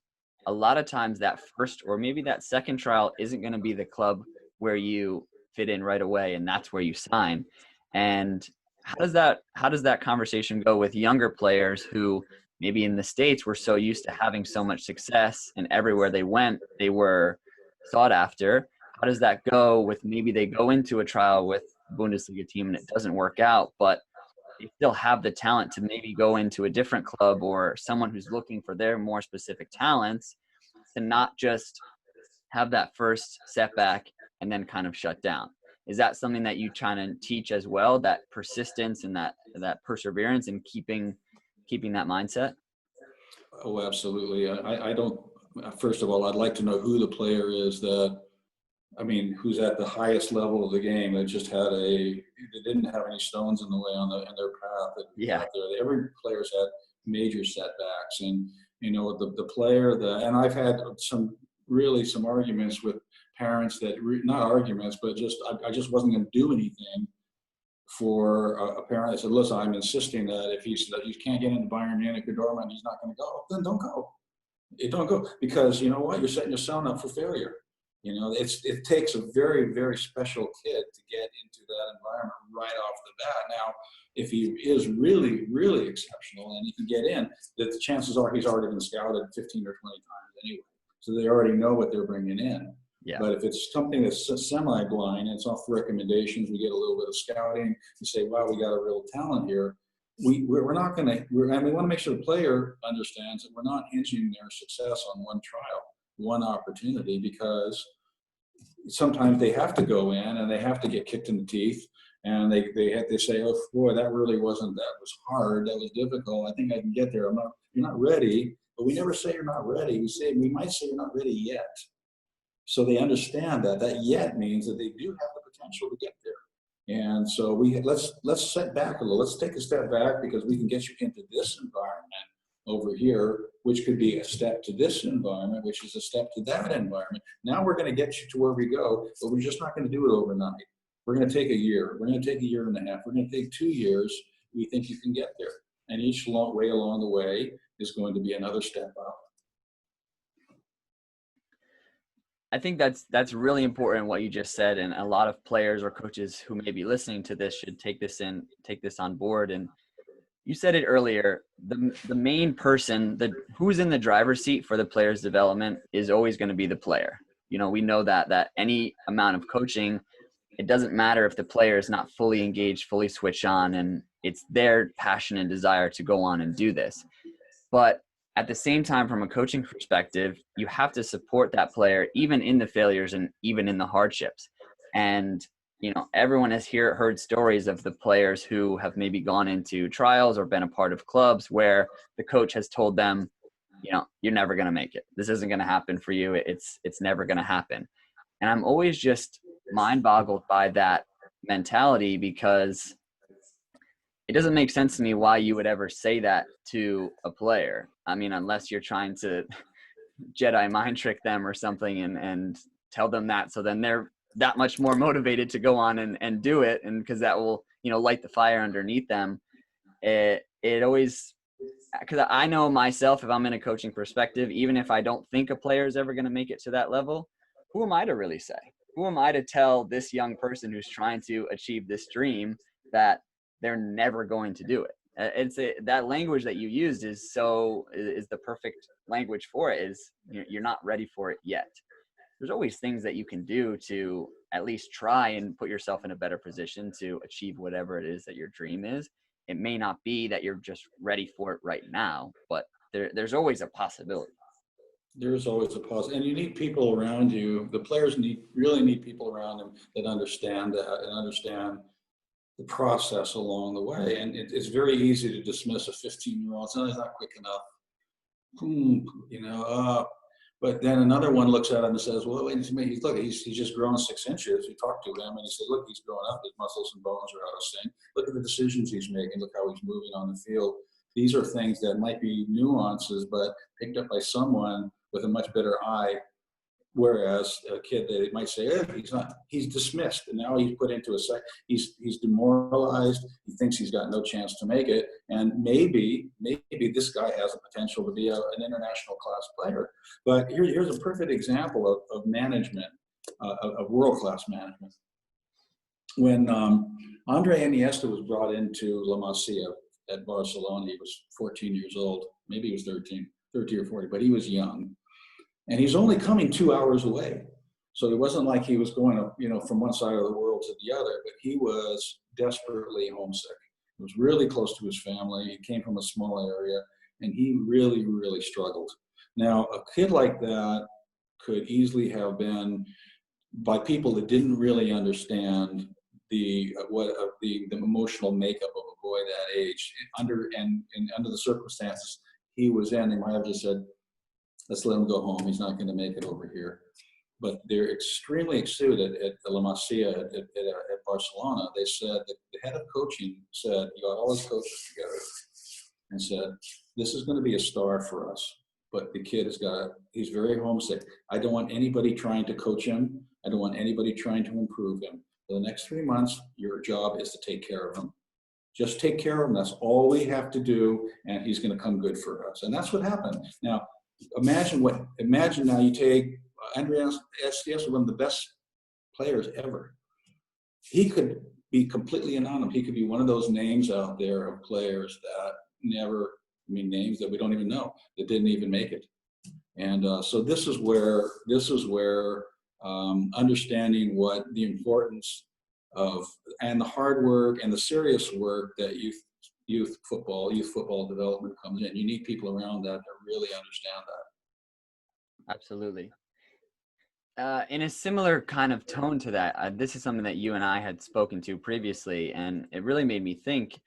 a lot of times that first or maybe that second trial isn't going to be the club where you fit in right away, and that's where you sign. And how does that conversation go with younger players who maybe in the States were so used to having so much success, and everywhere they went, they were sought after? How does that go with maybe they go into a trial with a Bundesliga team and it doesn't work out, but they still have the talent to maybe go into a different club or someone who's looking for their more specific talents, to not just have that first setback and then kind of shut down? Is that something that you try to teach as well, that persistence and that perseverance and keeping that mindset? Oh, absolutely. I don't, first of all, I'd like to know who the player is that, I mean, who's at the highest level of the game that just they didn't have any stones in the way in their path that Yeah. got there. Every player's had major setbacks, and you know the player and I've had some arguments with parents that not arguments, but just I just wasn't going to do anything for a parent that said, listen, I'm insisting that if he can't get into Bayern Munich or Dortmund, he's not going to go. Then don't go. Don't go, because you know what? You're setting your son up for failure. You know, it takes a very, very special kid to get into that environment right off the bat. Now, if he is really, really exceptional and he can get in, that the chances are he's already been scouted 15 or 20 times anyway. So they already know what they're bringing in. Yeah. But if it's something that's semi-blind, and it's off recommendations, we get a little bit of scouting, you say, wow, we got a real talent here. We're not going to, and we want to make sure the player understands that we're not hinging their success on one trial, one opportunity, because sometimes they have to go in and they have to get kicked in the teeth, and they say, oh boy, that was hard, that was difficult, I think I can get there. You're not ready, but we never say you're not ready. We might say you're not ready yet. So they understand that yet means that they do have the potential to get there. And so let's set back a little. Let's take a step back, because we can get you into this environment over here, which could be a step to this environment, which is a step to that environment. Now we're going to get you to where we go, but we're just not going to do it overnight. We're going to take a year. We're going to take a year and a half. We're going to take 2 years. We think you can get there. And each way along the way is going to be another step up. I think that's really important what you just said, and a lot of players or coaches who may be listening to this should take this on board. And you said it earlier, the main person, who's in the driver's seat for the player's development is always going to be the player. You know, we know that any amount of coaching, it doesn't matter if the player is not fully engaged, fully switched on, and it's their passion and desire to go on and do this. But at the same time, from a coaching perspective, you have to support that player even in the failures and even in the hardships. And, you know, everyone has heard stories of the players who have maybe gone into trials or been a part of clubs where the coach has told them, you're never going to make it. This isn't going to happen for you. It's never going to happen. And I'm always just mind boggled by that mentality, because it doesn't make sense to me why you would ever say that to a player. I mean, unless you're trying to Jedi mind trick them or something, and tell them that, so then they're that much more motivated to go on and do it, and because that will light the fire underneath them. It always, because I know myself, if I'm in a coaching perspective, even if I don't think a player is ever going to make it to that level, who am I to really say? Who am I to tell this young person who's trying to achieve this dream that they're never going to do it? That language that you used is the perfect language for it. Is you're not ready for it yet. There's always things that you can do to at least try and put yourself in a better position to achieve whatever it is that your dream is. It may not be that you're just ready for it right now, but there's always a possibility. There's always a pause, and you need people around you. The players really need people around them that understand that and understand the process along the way. And it's very easy to dismiss a 15-year-old. Oh, he's not quick enough. You know, but then another one looks at him and says, well, wait, he's just grown 6 inches. We talked to him and he said, look, he's growing up. His muscles and bones are out of sync. Look at the decisions he's making. Look how he's moving on the field. These are things that might be nuances, but picked up by someone with a much better eye. Whereas a kid that might say, he's dismissed, and now he's put into he's demoralized. He thinks he's got no chance to make it, and maybe this guy has the potential to be an international class player. But here's a perfect example of management, of world class management. When Andre Iniesta was brought into La Masia at Barcelona, he was 14 years old. Maybe he was 30 or 40, but he was young. And he's only coming 2 hours away. So it wasn't like he was going from one side of the world to the other, but he was desperately homesick. He was really close to his family. He came from a small area, and he really, really struggled. Now, a kid like that could easily have been, by people that didn't really understand the emotional makeup of a boy that age, under the circumstances he was in, they might have just said, let's let him go home. He's not going to make it over here. But they're extremely astute at La Masia at Barcelona. They said that the head of coaching said, he got all his coaches together and said, this is going to be a star for us. But the kid he's very homesick. I don't want anybody trying to coach him. I don't want anybody trying to improve him. For the next 3 months, your job is to take care of him. Just take care of him. That's all we have to do. And he's going to come good for us. And that's what happened. Now, imagine now you take Andreas Estias, one of the best players ever. He could be completely anonymous. He could be one of those names out there of players that names that we don't even know, that didn't even make it. And so this is where understanding what the importance of, and the hard work and the serious work that youth football development comes in. You need people around that really understand that. Absolutely. In a similar kind of tone to that, this is something that you and I had spoken to previously, and it really made me think.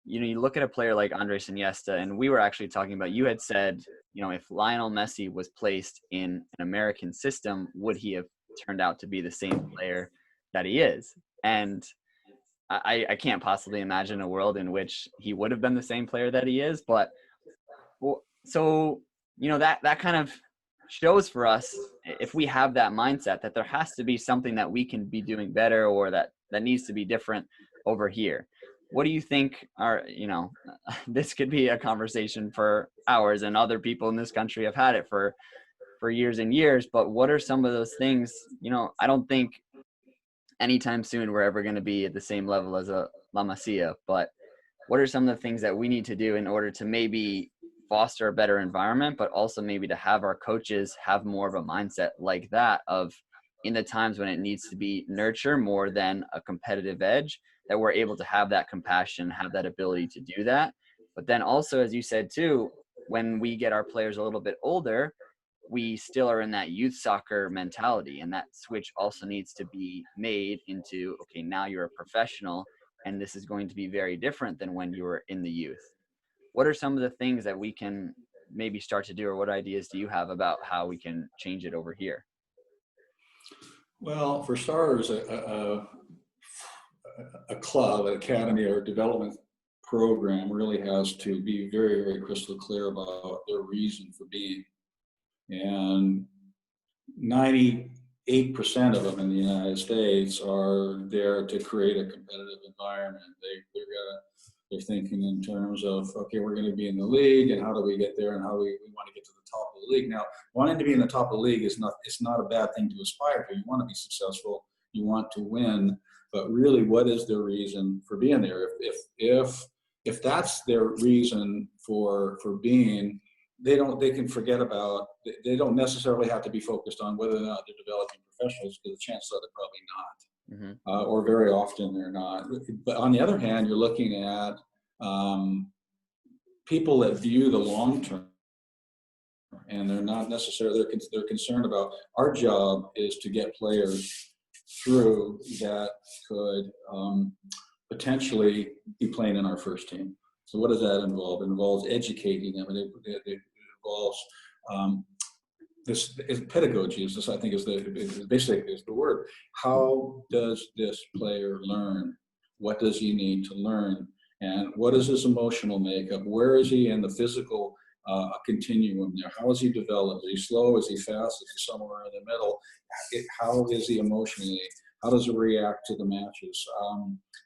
You look at a player like Andres Iniesta, and we were actually talking about, you had said, if Lionel Messi was placed in an American system, would he have turned out to be the same player that he is? And I can't possibly imagine a world in which he would have been the same player that he is. But so, that kind of shows for us, if we have that mindset, that there has to be something that we can be doing better, or that needs to be different over here. What do you think this could be a conversation for hours, and other people in this country have had it for years and years, but what are some of those things? I don't think anytime soon we're ever going to be at the same level as a La Masia, but what are some of the things that we need to do in order to maybe foster a better environment, but also maybe to have our coaches have more of a mindset like that, of, in the times when it needs to be nurture more than a competitive edge, that we're able to have that compassion, have that ability to do that. But then also, as you said too, when we get our players a little bit older, we still are in that youth soccer mentality, and that switch also needs to be made into, okay, now you're a professional, and this is going to be very different than when you were in the youth. What are some of the things that we can maybe start to do, or what ideas do you have about how we can change it over here? Well, for starters, a club, an academy, or development program really has to be very, very crystal clear about their reason for being. And 98% of them in the United States are there to create a competitive environment. They're thinking in terms of, okay, we're going to be in the league, and how do we get there, and how we want to get to the top of the league. Now, wanting to be in the top of the league it's not a bad thing to aspire to. You want to be successful, you want to win, but really, what is their reason for being there? If that's their reason for being, they can forget about. They don't necessarily have to be focused on whether or not they're developing professionals, because the chances are they're probably not. Or very often they're not. But on the other hand, you're looking at people that view the long term, and they're not necessarily, they're concerned about, our job is to get players through that could potentially be playing in our first team. So what does that involve? It involves educating them, and it involves this is pedagogy. Is this, I think, is the word. How does this player learn? What does he need to learn? And what is his emotional makeup? Where is he in the physical continuum there? How is he developed? Is he slow? Is he fast? Is he somewhere in the middle? How is he emotionally? How does he react to the matches?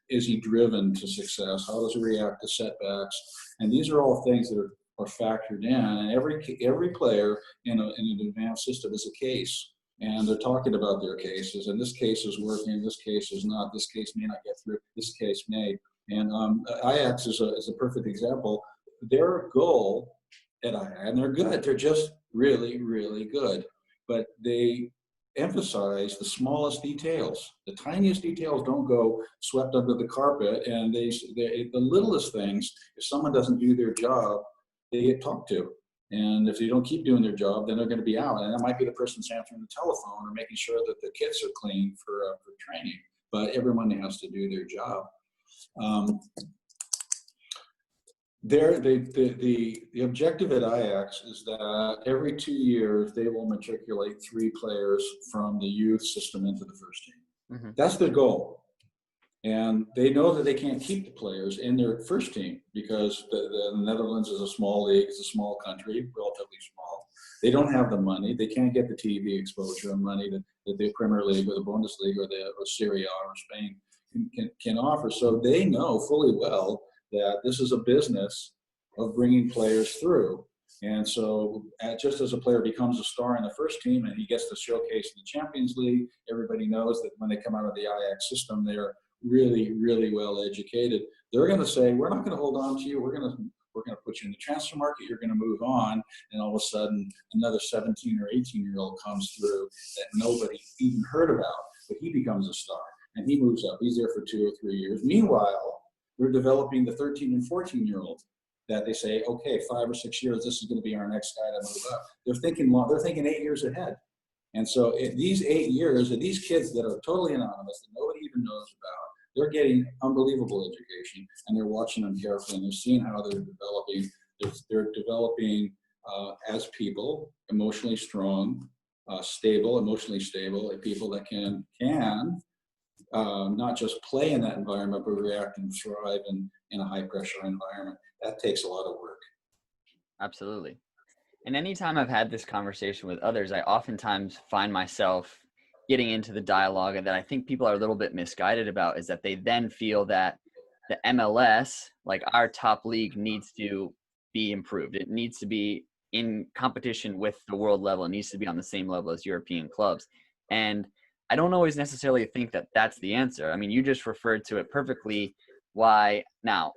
Is he driven to success? How does he react to setbacks? And these are all things that are factored in. And every player in an advanced system is a case. And they're talking about their cases. And this case is working. This case is not. This case may not get through. This case may. And Ajax is a perfect example. Their goal at Ajax, and they're good. They're just really, really good. But they emphasize the smallest details. The tiniest details don't go swept under the carpet. And the littlest things, if someone doesn't do their job, they get talked to. And if they don't keep doing their job, then they're going to be out. And that might be the person who's answering the telephone or making sure that the kits are clean for training. But everyone has to do their job. The objective at Ajax is that every 2 years they will matriculate 3 players from the youth system into the first team. That's their goal. And they know that they can't keep the players in their first team because the Netherlands is a small league, it's a small country, relatively small. They don't have the money. They can't get the TV exposure and money that the Premier League or the Bundesliga or Serie A or Spain can offer. So they know fully well that this is a business of bringing players through. And so just as a player becomes a star in the first team and he gets to showcase in the Champions League, everybody knows that when they come out of the Ajax system, they're really, really well educated. They're going to say, we're not going to hold on to you. We're going to put you in the transfer market. You're going to move on. And all of a sudden, another 17 or 18-year-old comes through that nobody even heard about, but he becomes a star and he moves up. He's there for 2 or 3 years. Meanwhile, we're developing the 13 and 14-year-old that they say, okay, 5 or 6 years, this is going to be our next guy to move up. They're thinking 8 years ahead. And so these 8 years, these kids that are totally anonymous, that nobody even knows about, they're getting unbelievable education, and they're watching them carefully, and they're seeing how they're developing. They're developing as people, emotionally strong, emotionally stable, people that can not just play in that environment, but react and thrive in a high-pressure environment. That takes a lot of work. Absolutely. And anytime I've had this conversation with others, I oftentimes find myself getting into the dialogue that I think people are a little bit misguided about, is that they then feel that the MLS, like our top league, needs to be improved. It needs to be in competition with the world level. It needs to be on the same level as European clubs. And I don't always necessarily think that that's the answer. I mean, you just referred to it perfectly. Why now?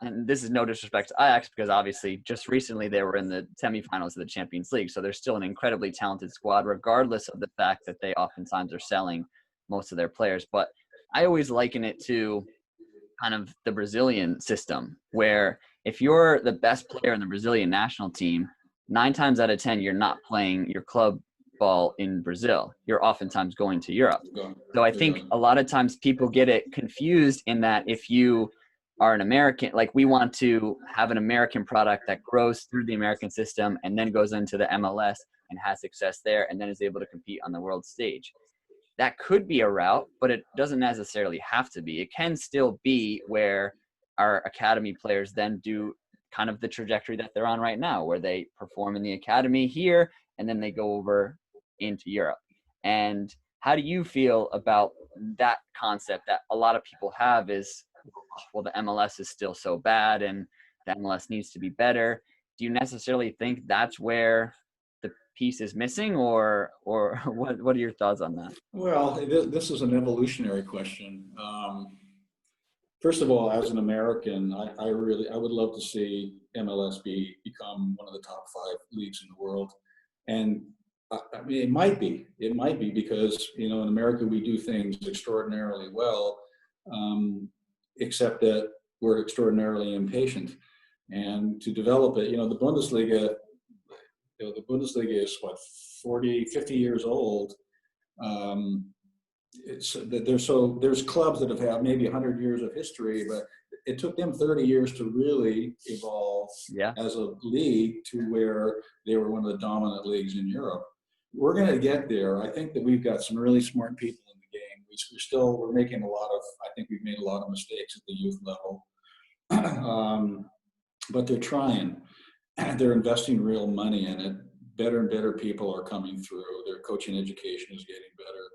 And this is no disrespect to Ajax, because obviously just recently they were in the semifinals of the Champions League. So they're still an incredibly talented squad, regardless of the fact that they oftentimes are selling most of their players. But I always liken it to kind of the Brazilian system, where if you're the best player in the Brazilian national team, 9 times out of 10, you're not playing your club ball in Brazil. You're oftentimes going to Europe. So I think a lot of times people get it confused in that if you are an American, like we want to have an American product that grows through the American system and then goes into the MLS and has success there and then is able to compete on the world stage. That could be a route, but it doesn't necessarily have to be. It can still be where our academy players then do kind of the trajectory that they're on right now, where they perform in the academy here and then they go over into Europe. And how do you feel about that concept that a lot of people have is, well, the MLS is still so bad and the MLS needs to be better? Do you necessarily think that's where the piece is missing, or what are your thoughts on that? Well, this is an evolutionary question. First of all, as an American, I would love to see MLS become one of the top 5 leagues in the world. And I mean, it might be because, you know, in America, we do things extraordinarily well, except that we're extraordinarily impatient. And to develop it, you know, the Bundesliga is what, 40, 50 years old. It's that there's clubs that have had maybe 100 years of history, but it took them 30 years to really evolve Yeah. as a league to where they were one of the dominant leagues in Europe. We're going to get there. I think that we've got some really smart people in the game. We're making I think we've made a lot of mistakes at the youth level. But they're trying. They're investing real money in it. Better and better people are coming through. Their coaching education is getting better.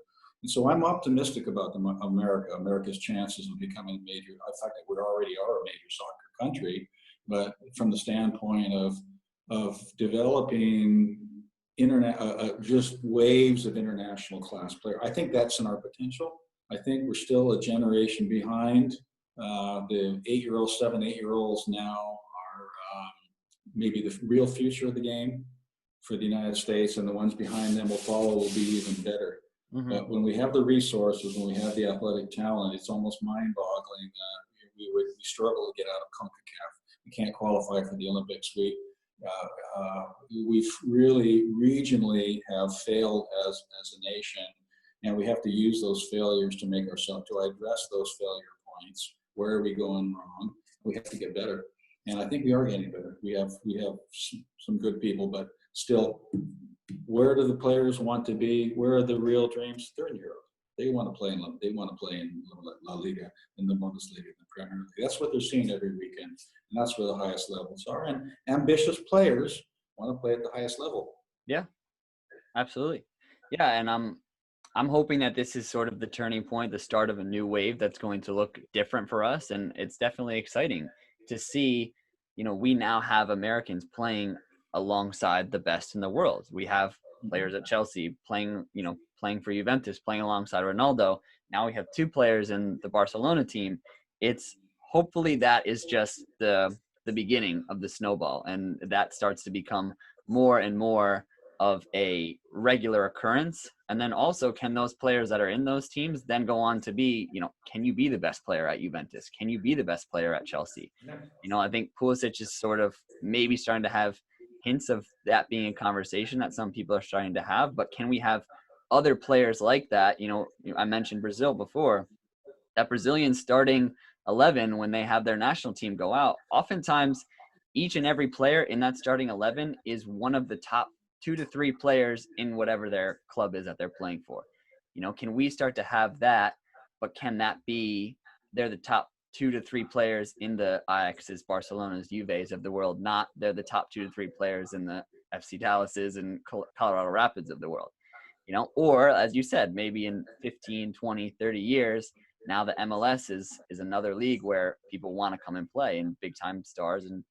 And so I'm optimistic about America's chances of becoming a major. In fact, we already are a major soccer country, but from the standpoint of developing just waves of international class player, I think that's in our potential. I think we're still a generation behind. The 8-year-olds, 7, 8-year-olds now are maybe the real future of the game for the United States, and the ones behind them will be even better. Mm-hmm. But when we have the resources, when we have the athletic talent, it's almost mind-boggling that we struggle to get out of CONCACAF. We can't qualify for the Olympics. We've really regionally have failed as a nation, and we have to use those failures to address those failure points. Where are we going wrong? We have to get better, and I think we are getting better. We have some good people, but still, where do the players want to be? Where are the real dreams? They're in Europe. They want to play in La Liga, in the Bundesliga, in the Premier League. That's what they're seeing every weekend, and that's where the highest levels are. And ambitious players want to play at the highest level. Yeah, absolutely. Yeah, and I'm hoping that this is sort of the turning point, the start of a new wave that's going to look different for us, and it's definitely exciting to see. You know, we now have Americans playing alongside the best in the world. We have players at Chelsea playing for Juventus, playing alongside Ronaldo. Now we have 2 players in the Barcelona team. It's hopefully that is just the beginning of the snowball, and that starts to become more and more of a regular occurrence. And then also, can those players that are in those teams then go on to be, can you be the best player at Juventus? Can you be the best player at Chelsea? I think Pulisic is sort of maybe starting to have hints of that being a conversation that some people are starting to have, but can we have other players like that? I mentioned Brazil before. That Brazilian starting 11, when they have their national team go out, oftentimes each and every player in that starting 11 is one of the top 2 to 3 players in whatever their club is that they're playing for. Can we start to have that, but can that be they're the top 2 to 3 players in the Ajax's, Barcelona's, Juve's of the world, not they're the top 2 to 3 players in the FC Dallas's and Colorado Rapids of the world, or as you said, maybe in 15, 20, 30 years, now the MLS is another league where people want to come and play, and big time stars and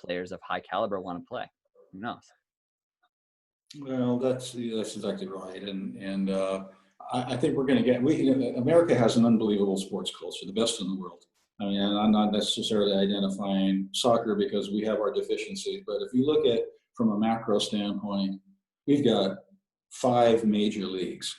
players of high caliber want to play. Who knows? Well, that's exactly right, and I think we're going to America has an unbelievable sports culture, the best in the world. I mean, I'm not necessarily identifying soccer because we have our deficiencies, but if you look at from a macro standpoint, we've got 5 major leagues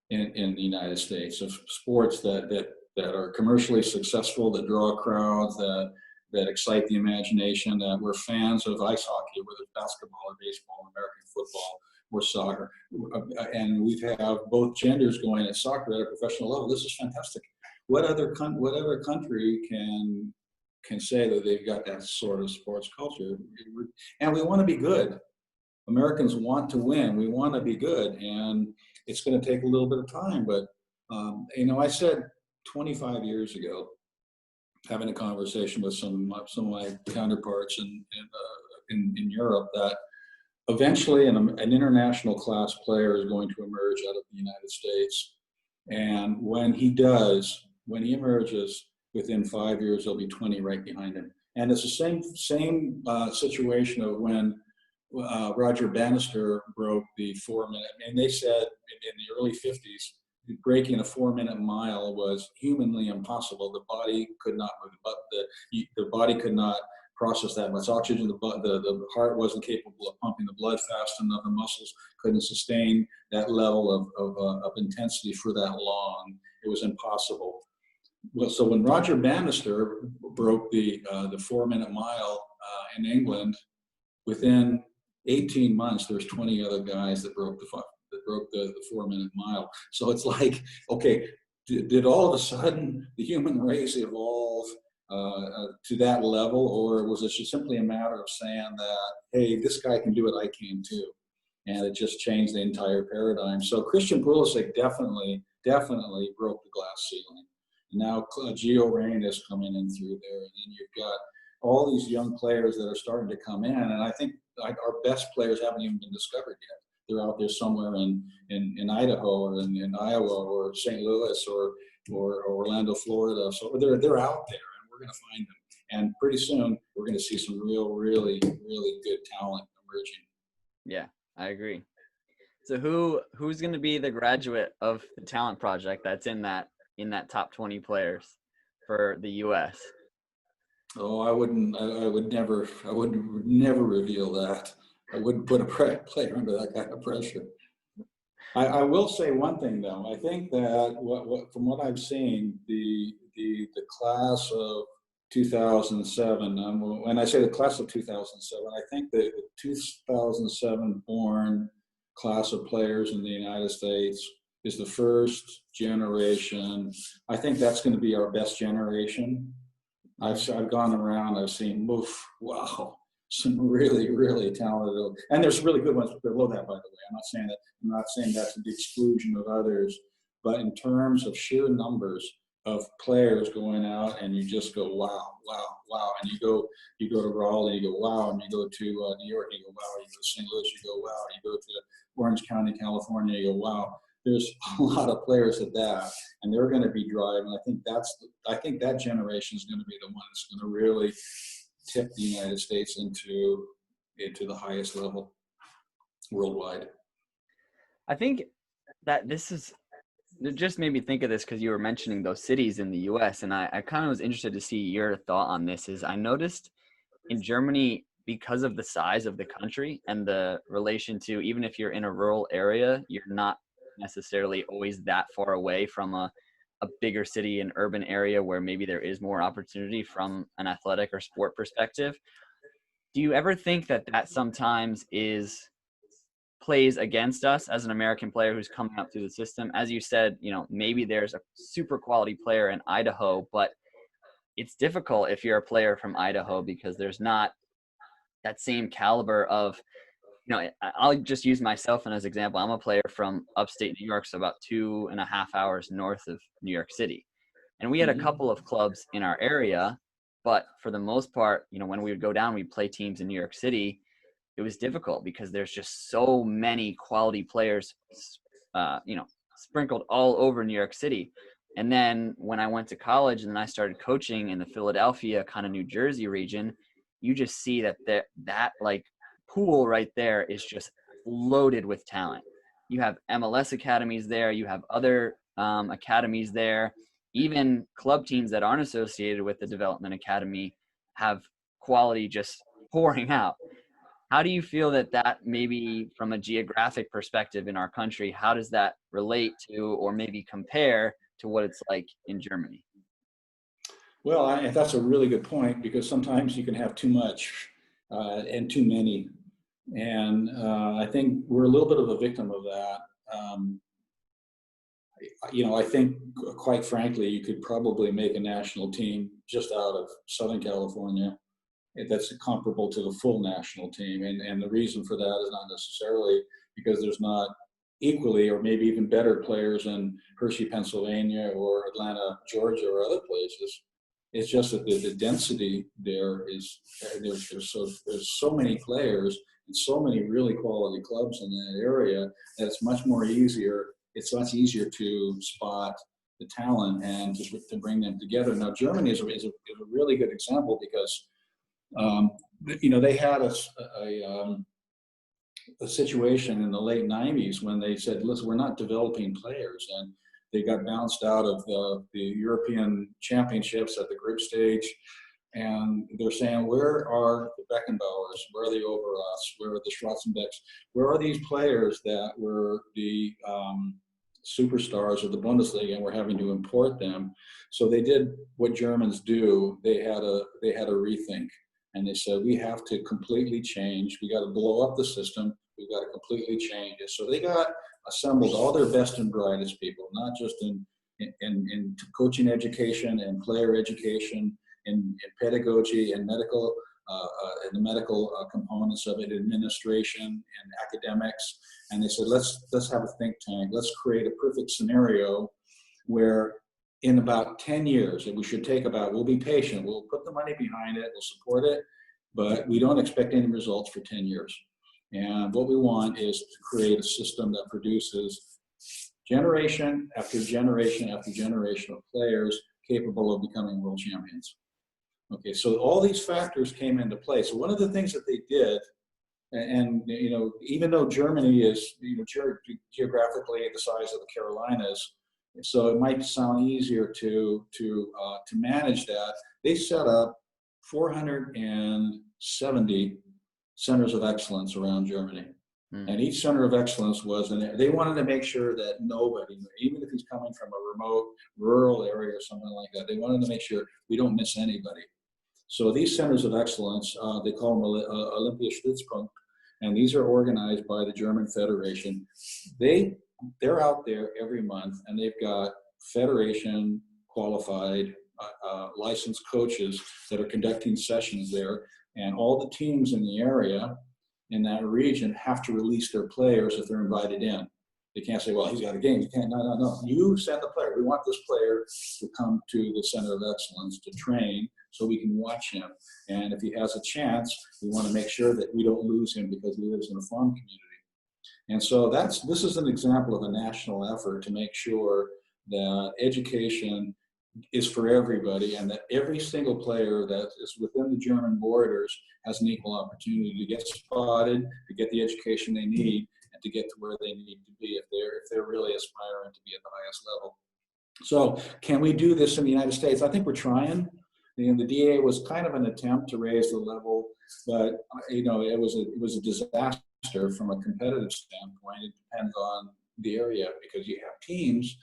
in the United States of sports that are commercially successful, that draw crowds, that excite the imagination, that we're fans of ice hockey, whether it's basketball or baseball, American football or soccer. And we have both genders going at soccer at a professional level. This is fantastic. What other country can can say that they've got that sort of sports culture. And we want to be good. Americans want to win. We want to be good, and it's going to take a little bit of time. But I said 25 years ago, having a conversation with some of my counterparts in Europe, that eventually an international class player is going to emerge out of the United States. And when he does, when he emerges, within 5 years, there'll be 20 right behind him. And it's the same situation of when Roger Bannister broke the 4-minute, and they said in the early 50s, breaking a 4-minute mile was humanly impossible. The body could not move, but the body could not process that much oxygen. The heart wasn't capable of pumping the blood fast enough. The muscles couldn't sustain that level of intensity for that long. It was impossible. Well, so when Roger Bannister broke the 4-minute mile in England, within 18 months, there's 20 other guys that broke the 4-minute mile. So it's like, okay, did all of a sudden the human race evolve to that level, or was it just simply a matter of saying that, hey, this guy can do it, I can too, and it just changed the entire paradigm? So Christian Pulisic definitely broke the glass ceiling. And now Gio Reyna is coming in through there, and then you've got all these young players that are starting to come in, and I think our best players haven't even been discovered yet. They're out there somewhere in Idaho or in Iowa or St. Louis or Orlando, Florida. So they're out there, and we're going to find them. And pretty soon, we're going to see some really good talent emerging. Yeah, I agree. So who's going to be the graduate of the Talent Projekt that's in that top 20 players for the U.S.? Oh, I would never reveal that. I wouldn't put a player under that kind of pressure. I will say one thing though. I think that from what I've seen, the class of 2007. When I say the class of 2007, I think the 2007 born class of players in the United States is the first generation. I think that's going to be our best generation. I've gone around, I've seen, wow, some really talented, and there's really good ones below that, by the way. I'm not saying that's to the exclusion of others, but in terms of sheer numbers of players going out, and you just go, wow, and you go to Raleigh, you go, wow, and you go to New York, you go, wow, you go to St. Louis, you go, wow, you go to Orange County, California, you go, wow. There's a lot of players at that, and they're going to be driving. I think that generation is going to be the one that's going to really tip the United States into the highest level worldwide. I think that it just made me think of this because you were mentioning those cities in the U.S. and I kind of was interested to see your thought on this. Is I noticed in Germany, because of the size of the country and the relation to, even if you're in a rural area, you're not necessarily always that far away from a bigger city, an urban area where maybe there is more opportunity from an athletic or sport perspective. Do you ever think that sometimes plays against us as an American player who's coming up through the system? As you said, maybe there's a super quality player in Idaho, but it's difficult if you're a player from Idaho because there's not that same caliber of, I'll just use myself as an example. I'm a player from upstate New York, so about 2.5 hours north of New York City. And we had a couple of clubs in our area, but for the most part, when we would go down, we'd play teams in New York City. It was difficult because there's just so many quality players, sprinkled all over New York City. And then when I went to college and then I started coaching in the Philadelphia, kind of New Jersey region, you just see that like pool right there is just loaded with talent. You have MLS academies there. You have other academies there. Even club teams that aren't associated with the development academy have quality just pouring out. How do you feel that maybe from a geographic perspective in our country, how does that relate to or maybe compare to what it's like in Germany? Well, that's a really good point, because sometimes you can have too much and too many. And I think we're a little bit of a victim of that. I think, quite frankly, you could probably make a national team just out of Southern California that's comparable to the full national team. And the reason for that is not necessarily because there's not equally or maybe even better players in Hershey, Pennsylvania, or Atlanta, Georgia, or other places. It's just that the density there is there's so many players and so many really quality clubs in that area that it's much more easier. It's much easier to spot the talent and to bring them together. Now, Germany is a really good example because um, they had a situation in the late 90s when they said, listen, we're not developing players. And they got bounced out of the European championships at the group stage. And they're saying, where are the Beckenbauers? Where are the Overoths? Where are the Schwarzenbecks? Where are these players that were the superstars of the Bundesliga, and we're having to import them? So they did what Germans do. They had a rethink. And they said, we have to completely change. We got to blow up the system. We've got to completely change it. So they got assembled all their best and brightest people, not just in coaching education and player education, in pedagogy and medical, and the medical components of it, administration and academics. And they said, let's have a think tank. Let's create a perfect scenario where in about 10 years, and we should take about, we'll be patient, we'll put the money behind it, we'll support it, but we don't expect any results for 10 years. And what we want is to create a system that produces generation after generation after generation of players capable of becoming world champions. Okay, so all these factors came into play. So one of the things that they did, and even though Germany is geographically the size of the Carolinas, so it might sound easier to manage that. They set up 470 centers of excellence around Germany, and each center of excellence was, and they wanted to make sure that nobody, even if he's coming from a remote rural area or something like that, they wanted to make sure we don't miss anybody. So these centers of excellence, they call them Olympia Stützpunkt, and these are organized by the German Federation. They're out there every month, and they've got federation qualified licensed coaches that are conducting sessions there, and all the teams in the area in that region have to release their players if they're invited in. They can't say, well, he's got a game. You can't, no. You send the player. We want this player to come to the Center of Excellence to train so we can watch him. And if he has a chance, we want to make sure that we don't lose him because he lives in a farm community. And so this is an example of a national effort to make sure that education is for everybody and that every single player that is within the German borders has an equal opportunity to get spotted, to get the education they need, and to get to where they need to be if they're really aspiring to be at the highest level. So can we do this in the United States? I think we're trying. And the DA was kind of an attempt to raise the level, but it was a disaster from a competitive standpoint. It depends on the area because you have teams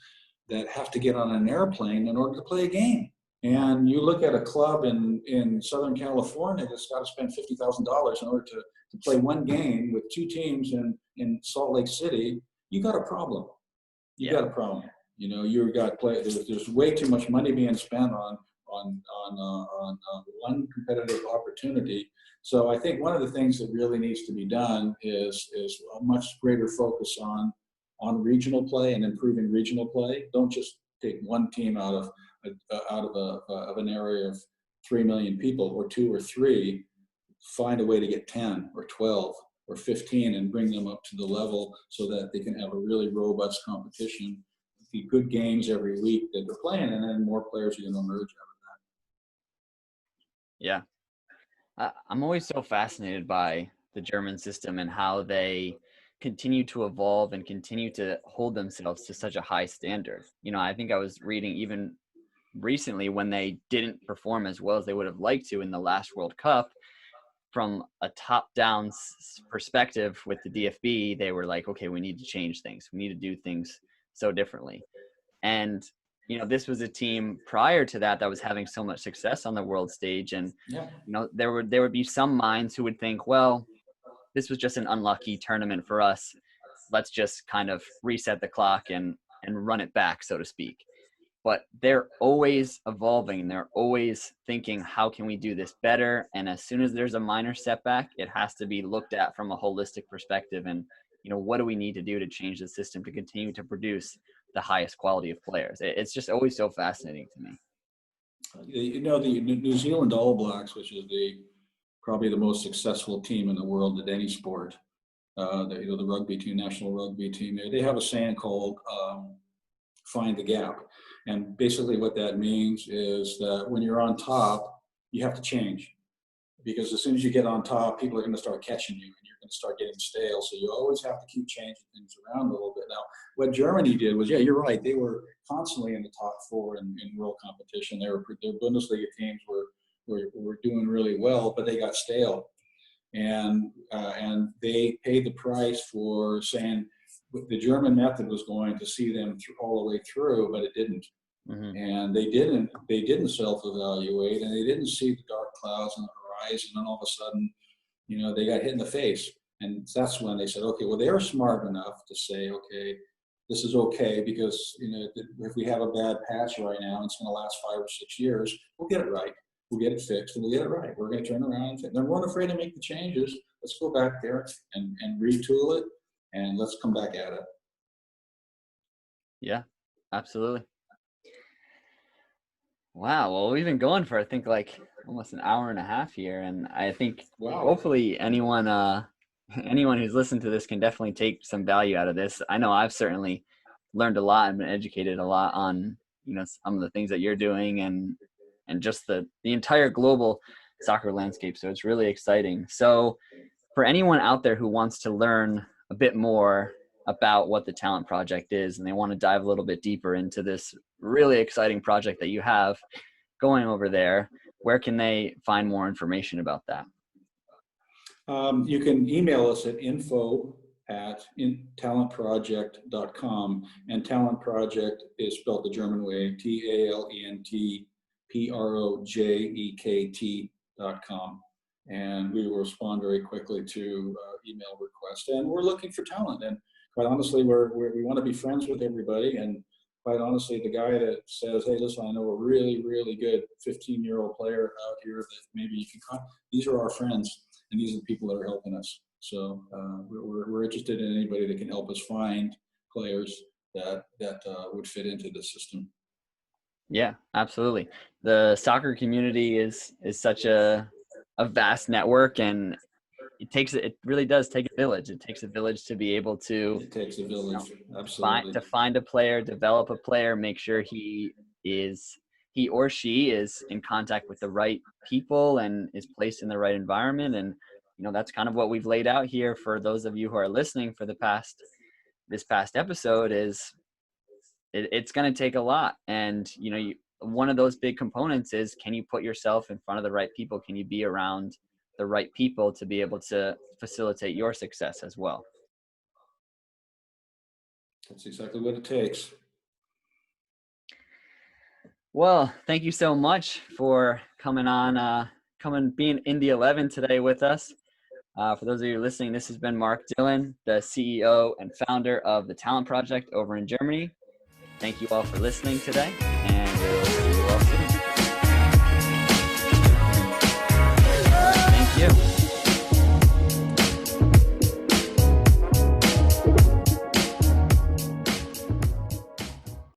that have to get on an airplane in order to play a game. And you look at a club in Southern California that's got to spend $50,000 in order to play one game with two teams in Salt Lake City. You got a problem. You got a problem. You've got play. There's way too much money being spent on one competitive opportunity. So I think one of the things that really needs to be done is a much greater focus on regional play and improving regional play. Don't just take one team out of an area of 3 million people or 2 or 3. Find a way to get 10 or 12 or 15 and bring them up to the level so that they can have a really robust competition. Be good games every week that they're playing, and then more players are going to emerge out of Yeah. I'm always so fascinated by the German system and how they continue to evolve and continue to hold themselves to such a high standard. I think I was reading even recently when they didn't perform as well as they would have liked to in the last World Cup, from a top-down perspective with the DFB, they were like, okay, we need to change things. We need to do things so differently. And this was a team prior to that was having so much success on the world stage. And, there would be some minds who would think, well, this was just an unlucky tournament for us. Let's just kind of reset the clock and and run it back, so to speak. But they're always evolving. They're always thinking, how can we do this better? And as soon as there's a minor setback, it has to be looked at from a holistic perspective. And, what do we need to do to change the system to continue to produce the highest quality of players? It's just always so fascinating to me. The New Zealand All Blacks, which is probably the most successful team in the world at any sport, the rugby team, national rugby team, they have a saying called find the gap. And basically what that means is that when you're on top, you have to change. Because as soon as you get on top, people are going to start catching you and you're going to start getting stale. So you always have to keep changing things around a little bit. Now, what Germany did was, yeah, you're right. They were constantly in the top four in world competition. Their Bundesliga teams were doing really well, but they got stale. And they paid the price for saying the German method was going to see them all the way through, but it didn't. Mm-hmm. And they didn't self-evaluate, and they didn't see the dark clouds on the horizon, and all of a sudden, they got hit in the face. And that's when they said, okay, well, they're smart enough to say, okay, this is okay, because if we have a bad patch right now, and it's going to last 5 or 6 years, we'll get it right. We'll get it fixed, and we'll get it right. We're going to turn around. They weren't afraid to make the changes. Let's go back there and retool it, and let's come back at it. Yeah, absolutely. Wow. Well, we've been going for, I think, like almost an hour and a half here. And I think hopefully anyone who's listened to this can definitely take some value out of this. I know I've certainly learned a lot and been educated a lot on, some of the things that you're doing and just the entire global soccer landscape. So it's really exciting. So for anyone out there who wants to learn a bit more about what the Talent Project is, and they want to dive a little bit deeper into this really exciting project that you have going over there, where can they find more information about that? You can email us at info@talentprojekt.com, and Talent Projekt is spelled the German way, TALENTPROJEKT.com. And we will respond very quickly to email requests. And we're looking for talent. And quite honestly, we want to be friends with everybody. And quite honestly, the guy that says, hey, listen, I know a really, really good 15-year-old player out here that maybe you can contact, these are our friends, and these are the people that are helping us. So we're interested in anybody that can help us find players that would fit into the system. Yeah, absolutely. The soccer community is such a vast network, and it really does take a village. It takes a village to be able to. It takes a village, absolutely. To find a player, develop a player, make sure he or she is in contact with the right people and is placed in the right environment. And that's kind of what we've laid out here for those of you who are listening for this past episode. Is it's going to take a lot, and one of those big components is, can you put yourself in front of the right people? Can you be around the right people to be able to facilitate your success as well? That's exactly what it takes. Well, thank you so much for coming on, being in the 11 today with us. For those of you listening, this has been Mark Dillon, the CEO and founder of the Talent Projekt over in Germany. Thank you all for listening today, and we'll